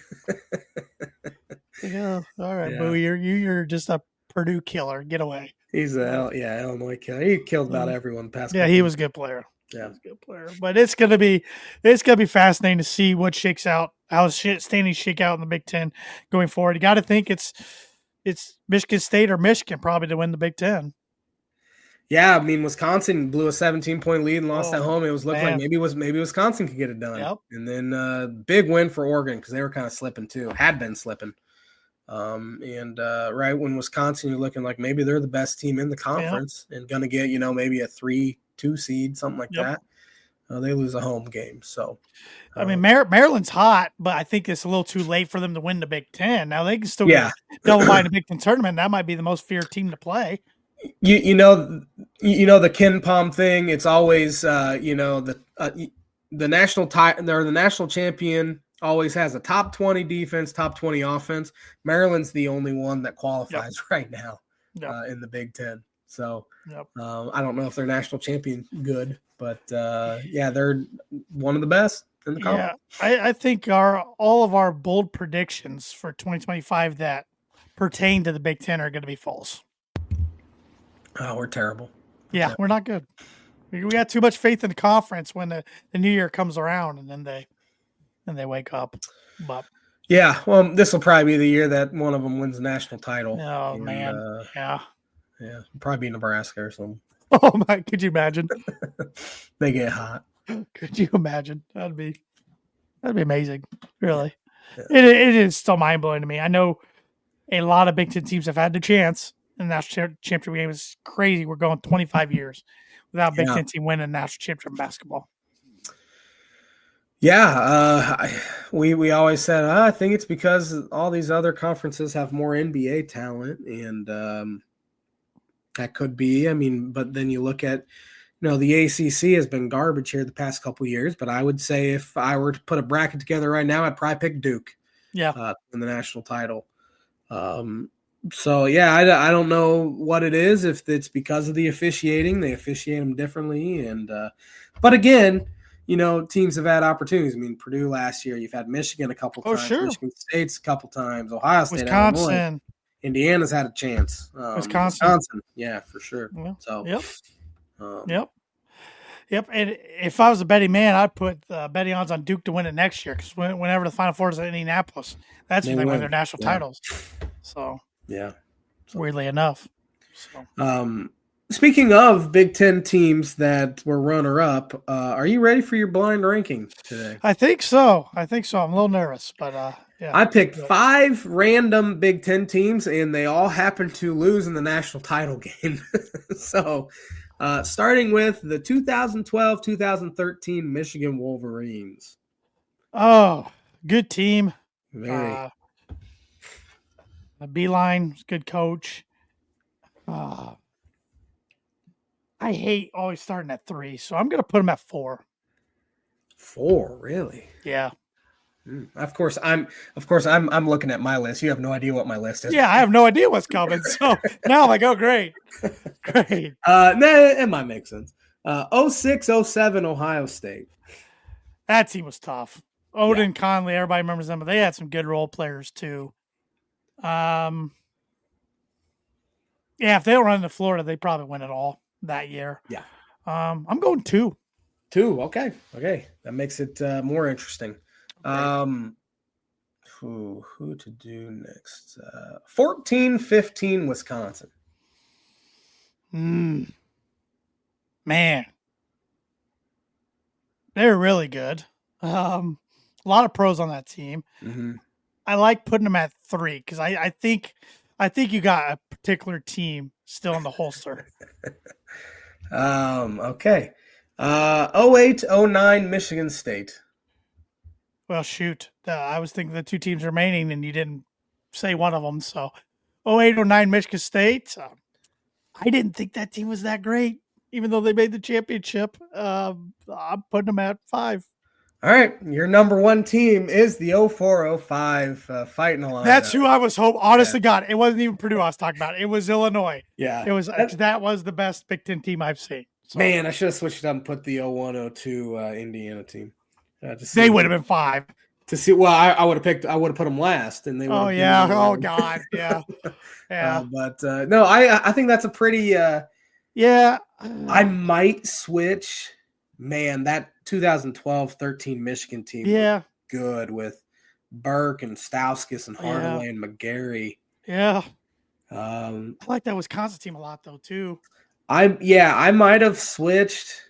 Yeah. All right, Boo, you're just a Purdue killer. Get away.
He's Illinois killer. He killed about everyone past.
Yeah, he was a good player.
Yeah,
he was a good player. But it's gonna be fascinating to see what shakes out, how standings shake out in the Big Ten going forward. You got to think it's Michigan State or Michigan probably to win the Big Ten.
Yeah, I mean, Wisconsin blew a 17-point lead and lost at home. It was looking like maybe Wisconsin could get it done.
Yep.
And then big win for Oregon because they were kind of slipping too, had been slipping. Right when Wisconsin, you're looking like maybe they're the best team in the conference and going to get, maybe a 3-2 seed, something like that. They lose a home game. So,
I mean, Maryland's hot, but I think it's a little too late for them to win the Big Ten. Now they can still get double bye in the Big Ten tournament. That might be the most feared team to play.
You know the Ken Palm thing. It's always the national the national champion always has a top 20 defense, top 20 offense. Maryland's the only one that qualifies right now in the Big Ten. So I don't know if they're national champion good, but they're one of the best in the conference.
Yeah, I think all of our bold predictions for 2025 that pertain to the Big Ten are going to be false.
Oh, we're terrible.
Yeah, we're not good. We got too much faith in the conference when the new year comes around, and then they wake up. But
yeah, well, this will probably be the year that one of them wins the national title.
Oh man, yeah,
probably Nebraska or something.
Oh my, could you imagine?
They get hot.
Could you imagine? That'd be amazing. Really, it is still mind blowing to me. I know a lot of Big Ten teams have had the chance. And the national championship game is crazy. We're going 25 years without a Big Ten team winning a national championship in basketball.
Yeah, we always said I think it's because all these other conferences have more NBA talent, and that could be. I mean, but then you look at the ACC has been garbage here the past couple of years. But I would say if I were to put a bracket together right now, I'd probably pick Duke.
Yeah,
in the national title. So, I don't know what it is, if it's because of the officiating. They officiate them differently. But again, teams have had opportunities. I mean, Purdue last year, you've had Michigan a couple times,
sure.
Michigan State's a couple times, Ohio State,
Wisconsin.
Illinois. Indiana's had a chance.
Wisconsin.
Yeah, for sure.
Yeah.
So,
Yep. And if I was a betting man, I'd put betting odds on Duke to win it next year because whenever the Final Four is in Indianapolis, that's when they win their national titles. So, weirdly enough.
So. Speaking of Big Ten teams that were runner-up, are you ready for your blind ranking today?
I think so. I'm a little nervous, but
I picked 5 random Big Ten teams, and they all happened to lose in the national title game. So, starting with the 2012-2013 Michigan Wolverines.
Oh, good team.
Very.
Beeline, good coach. I hate always starting at 3, so I'm going to put them at 4.
4, really?
Yeah.
Of course, I'm looking at my list. You have no idea what my list is.
Yeah, I have no idea what's coming. So now I'm like, oh, great. Great.
It might make sense. 06, 07 Ohio State.
That team was tough. Odin, Conley, everybody remembers them, but they had some good role players too. Yeah, if they don't run into Florida, they probably win it all that year.
Yeah.
I'm going 2.
2, okay. That makes it more interesting. Okay. Who to do next? 14-15 Wisconsin.
Man, they're really good. A lot of pros on that team.
Mm-hmm.
I like putting them at 3 because I think you got a particular team still in the holster.
Okay. 08-09 Michigan State.
Well, shoot. I was thinking the 2 teams remaining, and you didn't say one of them. So 08-09 Michigan State. I didn't think that team was that great, even though they made the championship. I'm putting them at 5.
All right. Your number 1 team is the 04-05 Fighting Illini.
That's who I was hoping. Honest to God, it wasn't even Purdue I was talking about. It was Illinois.
Yeah.
It was that was the best Big Ten team I've seen.
So. Man, I should have switched up and put the 01-02 Indiana team.
They would have been 5.
To see, well, I would have put them last, and they.
Oh yeah! Oh God! Yeah. Yeah.
But no, I think that's a pretty.
Yeah.
I might switch. Man, that 2012-13 Michigan team.
Yeah.
Good with Burke and Stauskas and Hardaway and McGarry.
Yeah. I like that Wisconsin team a lot though too.
I might have switched.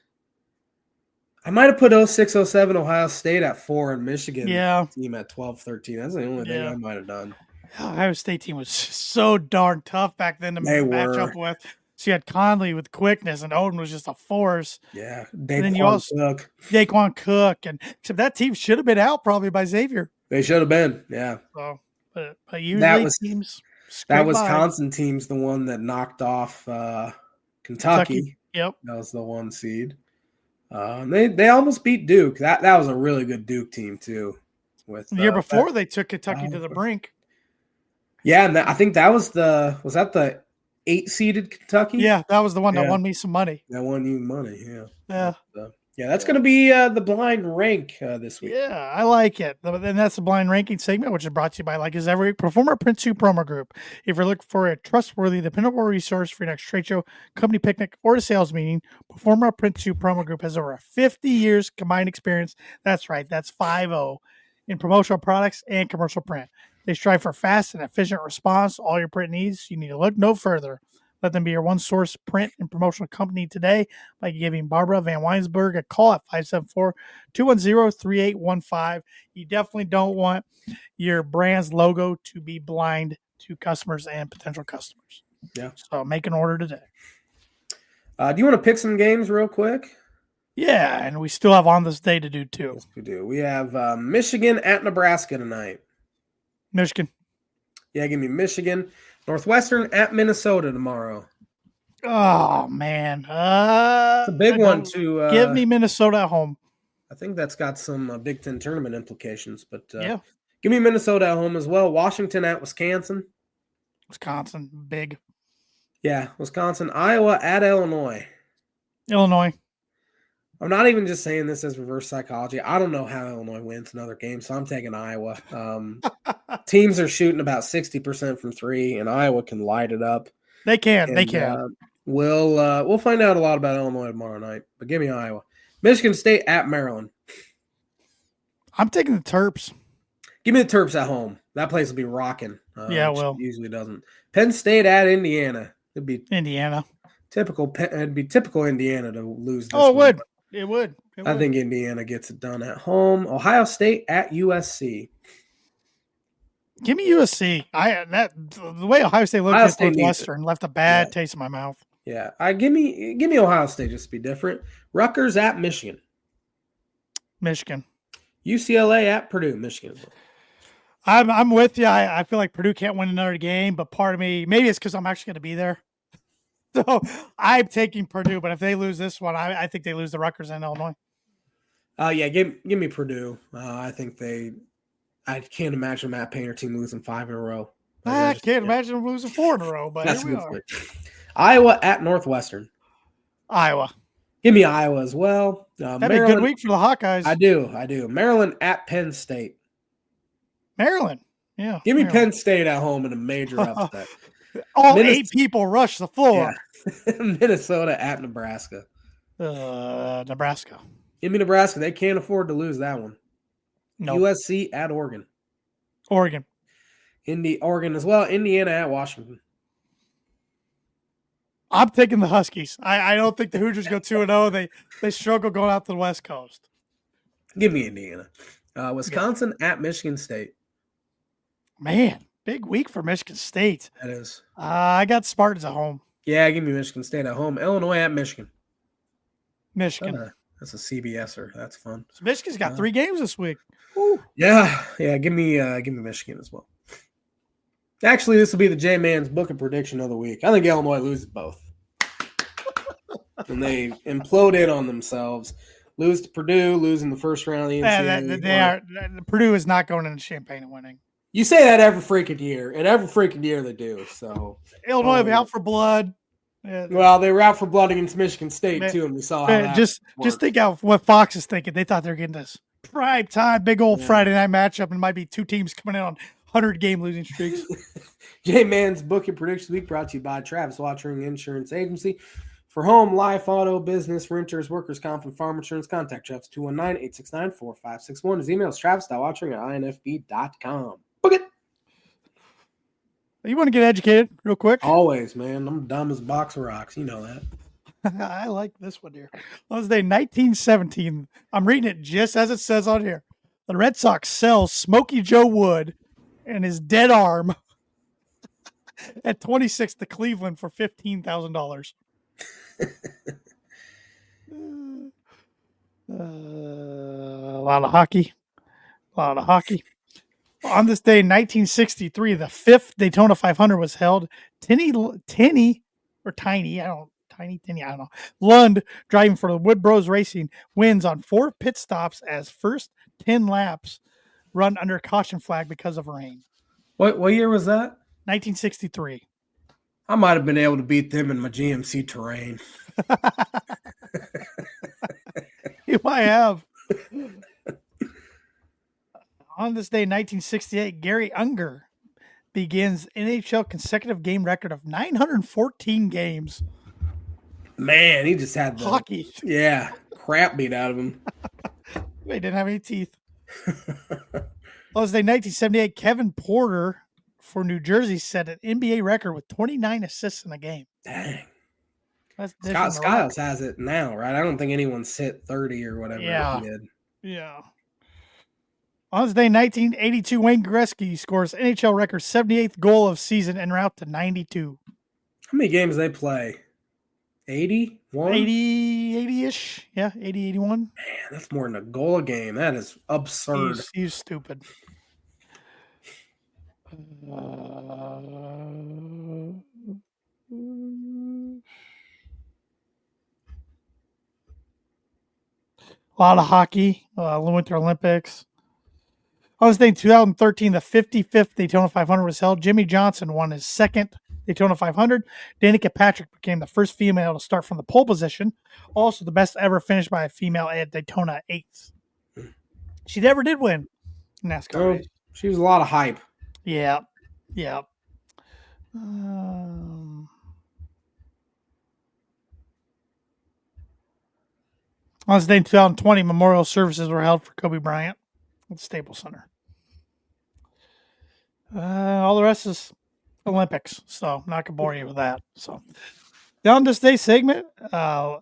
I might have put 06-07 Ohio State at 4 and Michigan team at 12-13. That's the only thing I might have done.
Ohio State team was so darn tough back then to match up with. So you had Conley with quickness, and Odin was just a force.
Yeah,
Daquan Cook, and except that team should have been out probably by Xavier.
They should have been, yeah.
So, but usually teams.
That Wisconsin team's the one that knocked off Kentucky.
Yep,
that was the 1 seed. They almost beat Duke. That was a really good Duke team too. With
the year before, they took Kentucky to the brink.
Yeah, and I think that was the 8-seeded Kentucky.
Yeah, that was the one that won me some money.
That won you money. Yeah.
Yeah.
Yeah, that's going to be the blind rank this week.
Yeah, I like it. And that's the blind ranking segment, which is brought to you by, like is every week, Performer Print 2 Promo Group. If you're looking for a trustworthy, dependable resource for your next trade show, company picnic, or a sales meeting, Performer Print 2 Promo Group has over 50 years combined experience. That's right. That's 5-0 in promotional products and commercial print. They strive for fast and efficient response to all your print needs. You need to look no further. Let them be your one source print and promotional company today by giving Barbara Van Weinsberg a call at 574-210-3815. You definitely don't want your brand's logo to be blind to customers and potential customers.
Yeah.
So make an order today.
Do you want to pick some games real quick?
Yeah, and we still have on this day to do too.
Yes, we do. We have Michigan at Nebraska tonight.
Michigan.
Yeah, give me Michigan. Northwestern at Minnesota tomorrow.
Oh, man.
It's a big one to
give me Minnesota at home.
I think that's got some Big Ten tournament implications, but
yeah.
Give me Minnesota at home as well. Washington at Wisconsin.
Wisconsin, big.
Yeah, Wisconsin. Iowa at Illinois.
Illinois.
I'm not even just saying this as reverse psychology. I don't know how Illinois wins another game, so I'm taking Iowa. Teams are shooting about 60% from 3, and Iowa can light it up.
They can. They can.
We'll find out a lot about Illinois tomorrow night, but give me Iowa. Michigan State at Maryland.
I'm taking the Terps.
Give me the Terps at home. That place will be rocking.
Yeah, well,
usually doesn't. Penn State at Indiana. It'd be
Indiana.
It'd be typical Indiana to lose.
It would. It would.
I think Indiana gets it done at home. Ohio State at USC.
Give me USC. The way Ohio State looked at Northwestern left a bad taste in my mouth.
Yeah, give me Ohio State just to be different. Rutgers at Michigan.
Michigan.
UCLA at Purdue. Michigan.
I'm with you. I feel like Purdue can't win another game, but part of me, maybe it's because I'm actually going to be there. So I'm taking Purdue, but if they lose this one, I think they lose the Rutgers and Illinois.
Yeah, give me Purdue. I think they I can't imagine Matt Painter team losing 5 in a row.
I can't imagine them losing 4 in a row, but here we are.
Iowa at Northwestern.
Iowa.
Give me Iowa as well.
That'd be a good week for the Hawkeyes.
I do. Maryland at Penn State.
Maryland. Yeah.
Give me
Maryland.
Penn State at home in a major upset.
All 8 people rush the floor.
Yeah. Minnesota at Nebraska.
Nebraska.
Give me Nebraska. They can't afford to lose that one. Nope. USC at Oregon.
Oregon
as well. Indiana at Washington.
I'm taking the Huskies. I don't think the Hoosiers go 2-0. They struggle going out to the West Coast.
Give me Indiana. Wisconsin at Michigan State.
Man, big week for Michigan State.
That is.
I got Spartans at home.
Yeah, give me Michigan State at home. Illinois at Michigan.
Michigan.
That's a CBSer. That's fun.
So Michigan's got 3 games this week.
Ooh. Yeah. Give me Michigan as well. Actually, this will be the J-Man's book of prediction of the week. I think Illinois loses both. And they implode in on themselves. Lose to Purdue, lose in the first round of the NCAA.
Purdue is not going into Champaign and winning.
You say that every freaking year, and every freaking year they do. So
Illinois will be out for blood.
Well, they were out for blood against Michigan State too, and we saw how that
just think out what Fox is thinking. They thought they were getting this prime time, big old Friday night matchup, and it might be 2 teams coming in on 100-game losing streaks.
J-Man's book and prediction week brought to you by Travis Watchering Insurance Agency. For home, life, auto, business, renters, workers' comp, and farm insurance, contact Travis 219-869-4561. His email is travis.watchering@infb.com. Book it.
You want to get educated real quick?
Always, man. I'm dumb as a box of rocks. You know that.
I like this one here. Wednesday, 1917. I'm reading it just as it says on here. The Red Sox sell Smokey Joe Wood and his dead arm at 26 to Cleveland for $15,000. A lot of hockey. On this day, 1963, the 5th Daytona 500 was held. Tinny, or Tiny, I don't know. Lund, driving for the Wood Bros Racing, wins on 4 pit stops as first 10 laps run under caution flag because of rain.
What year was that?
1963.
I might have been able to beat them in my GMC Terrain.
You might have. On this day, 1968, Gary Unger begins NHL consecutive game record of 914 games.
Man, he just had the
hockey.
Yeah, crap beat out of him.
He didn't have any teeth. On this day, 1978, Kevin Porter for New Jersey set an NBA record with 29 assists in a game.
Dang. Scott Skiles has it now, right? I don't think anyone's hit 30 or whatever he did.
Yeah. On this day, 1982, Wayne Gretzky scores NHL record 78th goal of season en route to 92.
How many games they play? 81?
80-ish. Yeah, 80, 81.
Man, that's more than a goal a game. That is absurd.
He's stupid. A lot of hockey, Winter Olympics. On this day, 2013, the 55th Daytona 500 was held. Jimmy Johnson won his 2nd Daytona 500. Danica Patrick became the first female to start from the pole position. Also, the best ever finish by a female at Daytona 8th. She never did win NASCAR race.
She was a lot of hype.
Yeah. On this day in 2020, memorial services were held for Kobe Bryant at the Staples Center. All the rest is Olympics, so I'm not going to bore you with that. So, down this day segment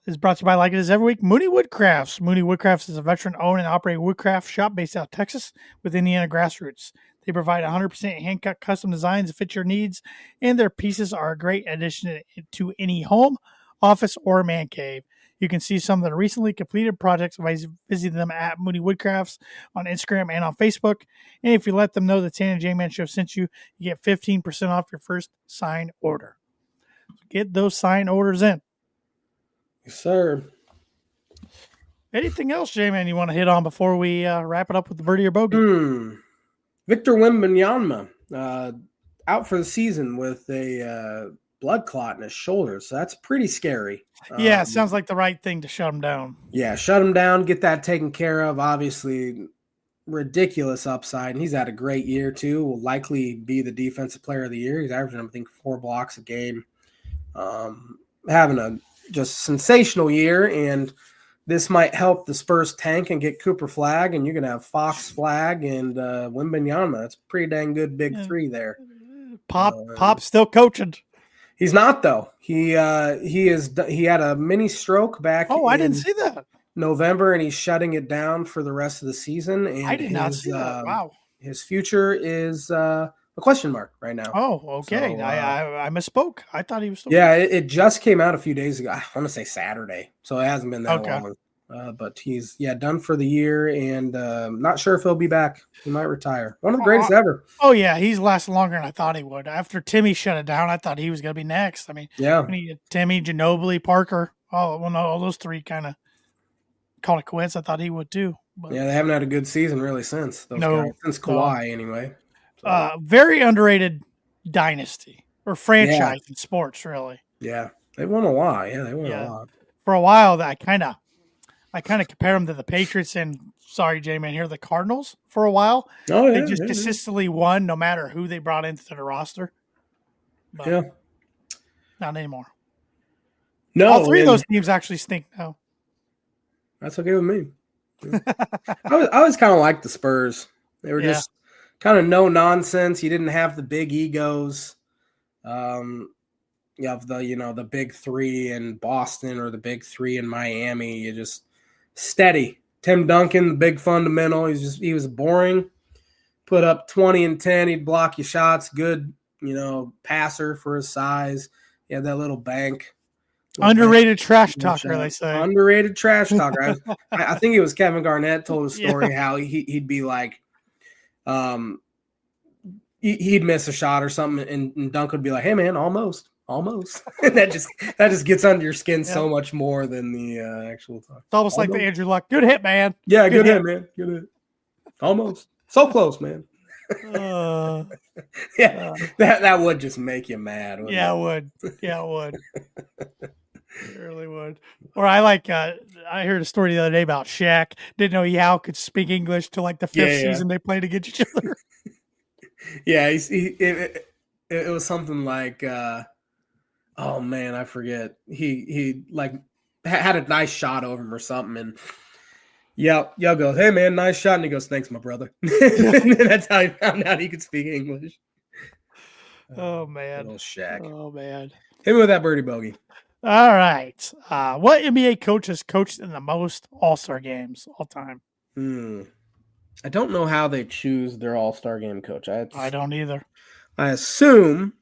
is brought to you by, like it is every week, Mooney Woodcrafts. Mooney Woodcrafts is a veteran-owned and operated woodcraft shop based out of Texas with Indiana grassroots. They provide 100% hand-cut custom designs that fit your needs, and their pieces are a great addition to any home, office, or man cave. You can see some of the recently completed projects by visiting them at Mooney Woodcrafts on Instagram and on Facebook. And if you let them know the Tan and J-Man Show sent you, you get 15% off your first sign order. Get those sign orders in.
Yes, sir.
Anything else, J-Man, you want to hit on before we wrap it up with the Birdie or Bogey?
Victor Wembanyama out for the season with a blood clot in his shoulder. So that's pretty scary.
Yeah, it sounds like the right thing to shut him down.
Yeah, shut him down, get that taken care of. Obviously, ridiculous upside. And he's had a great year, too. Will likely be the defensive player of the year. He's averaging, I think, 4 blocks a game. Having a just sensational year. And this might help the Spurs tank and get Cooper Flagg. And you're going to have Fox, Flagg, and Wembanyama. That's a pretty dang good big three there.
Pop's still coaching.
He's not though. He had a mini stroke back.
Oh, I didn't see that.
November, and he's shutting it down for the rest of the season. And
I did not see that. Wow.
His future is a question mark right now.
Oh, okay. So, I misspoke. I thought he was still.
Yeah, it just came out a few days ago. I want to say Saturday, so it hasn't been that long. But he's done for the year, and not sure if he'll be back. He might retire. One of the greatest ever.
Oh yeah, he's lasted longer than I thought he would. After Timmy shut it down, I thought he was going to be next. I mean, Timmy, Ginobili, Parker. Oh well, no, all those three kind of called it quits. I thought he would too. But
yeah, they haven't had a good season really since since Kawhi anyway.
So. Very underrated dynasty or franchise in sports, really.
Yeah, they won a lot. Yeah, they won a lot.
For a while, I kind of compare them to the Patriots and, sorry, J-Man, here, the Cardinals for a while.
Oh, yeah.
They just consistently won no matter who they brought into the roster. But not anymore.
No.
All three of those teams actually stink now.
That's okay with me. I always kind of liked the Spurs. They were just kind of no nonsense. You didn't have the big egos. You have the big three in Boston or the big three in Miami. You just steady. Tim Duncan, the big fundamental. He was boring. Put up 20 and 10. He'd block your shots. Good, passer for his size. He had that little bank.
Underrated trash talker, they say.
Underrated trash talker. I think it was Kevin Garnett told a story how he'd be like, he'd miss a shot or something, and Dunk would be like, "Hey man, almost." And that just gets under your skin so much more than the actual talk.
It's almost like the Andrew Luck. Good hit, man.
Yeah, good hit, man. Good hit. Almost. So close, man. That would just make you mad.
It would. Yeah, it would. It really would. Or I heard a story the other day about Shaq. Didn't know Yao could speak English till like the fifth season they played against each other.
Yeah, it was something like, oh man, I forget. He like had a nice shot over him or something, and Yao goes, "Hey man, nice shot," and he goes, "Thanks, my brother." And that's how he found out he could speak English.
Oh man,
little Shaq.
Oh man,
hit me with that birdie bogey.
All right. What NBA coach has coached in the most All-Star games all time?
I don't know how they choose their All-Star game coach.
I don't either.
I assume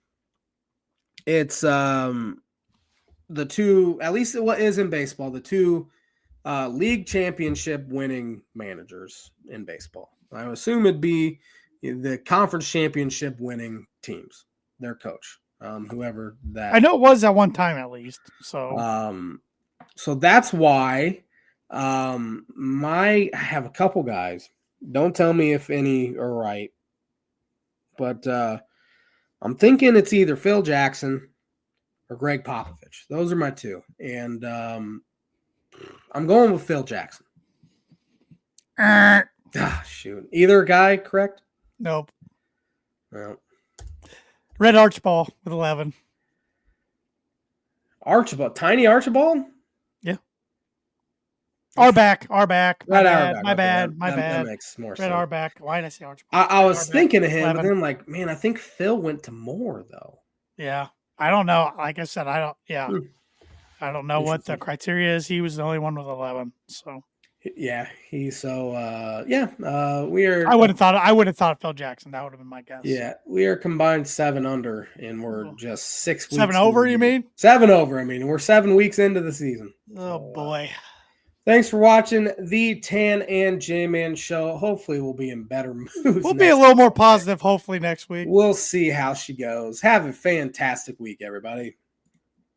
it's the two, at least what is in baseball, the two league championship winning managers in baseball. I would assume it'd be the conference championship winning teams, their coach. Whoever that,
I know it was at one time at least. So,
so that's why I have a couple guys. Don't tell me if any are right, but I'm thinking it's either Phil Jackson or Greg Popovich. Those are my two, and I'm going with Phil Jackson. Shoot, either guy correct?
Nope.
Well.
Red Archibald with 11.
Archibald, tiny Archibald?
Yeah. Arback. My bad.
That makes more sense.
Red Arback. Why did I say Archibald?
I was thinking of him, 11. But then like, man, I think Phil went to more though.
Yeah. I don't know. Like I said, I don't know what the criteria is. He was the only one with 11. So
yeah, we are.
I would have thought Phil Jackson. That would have been my guess.
Yeah, we are combined 7 under, and we're just 6 weeks.
7 over, you mean?
7 over. I mean, we're 7 weeks into the season.
Oh boy.
Thanks for watching the Tan and J-Man show. Hopefully, we'll be in better moods.
We'll be a little more positive. Hopefully next week.
We'll see how she goes. Have a fantastic week, everybody.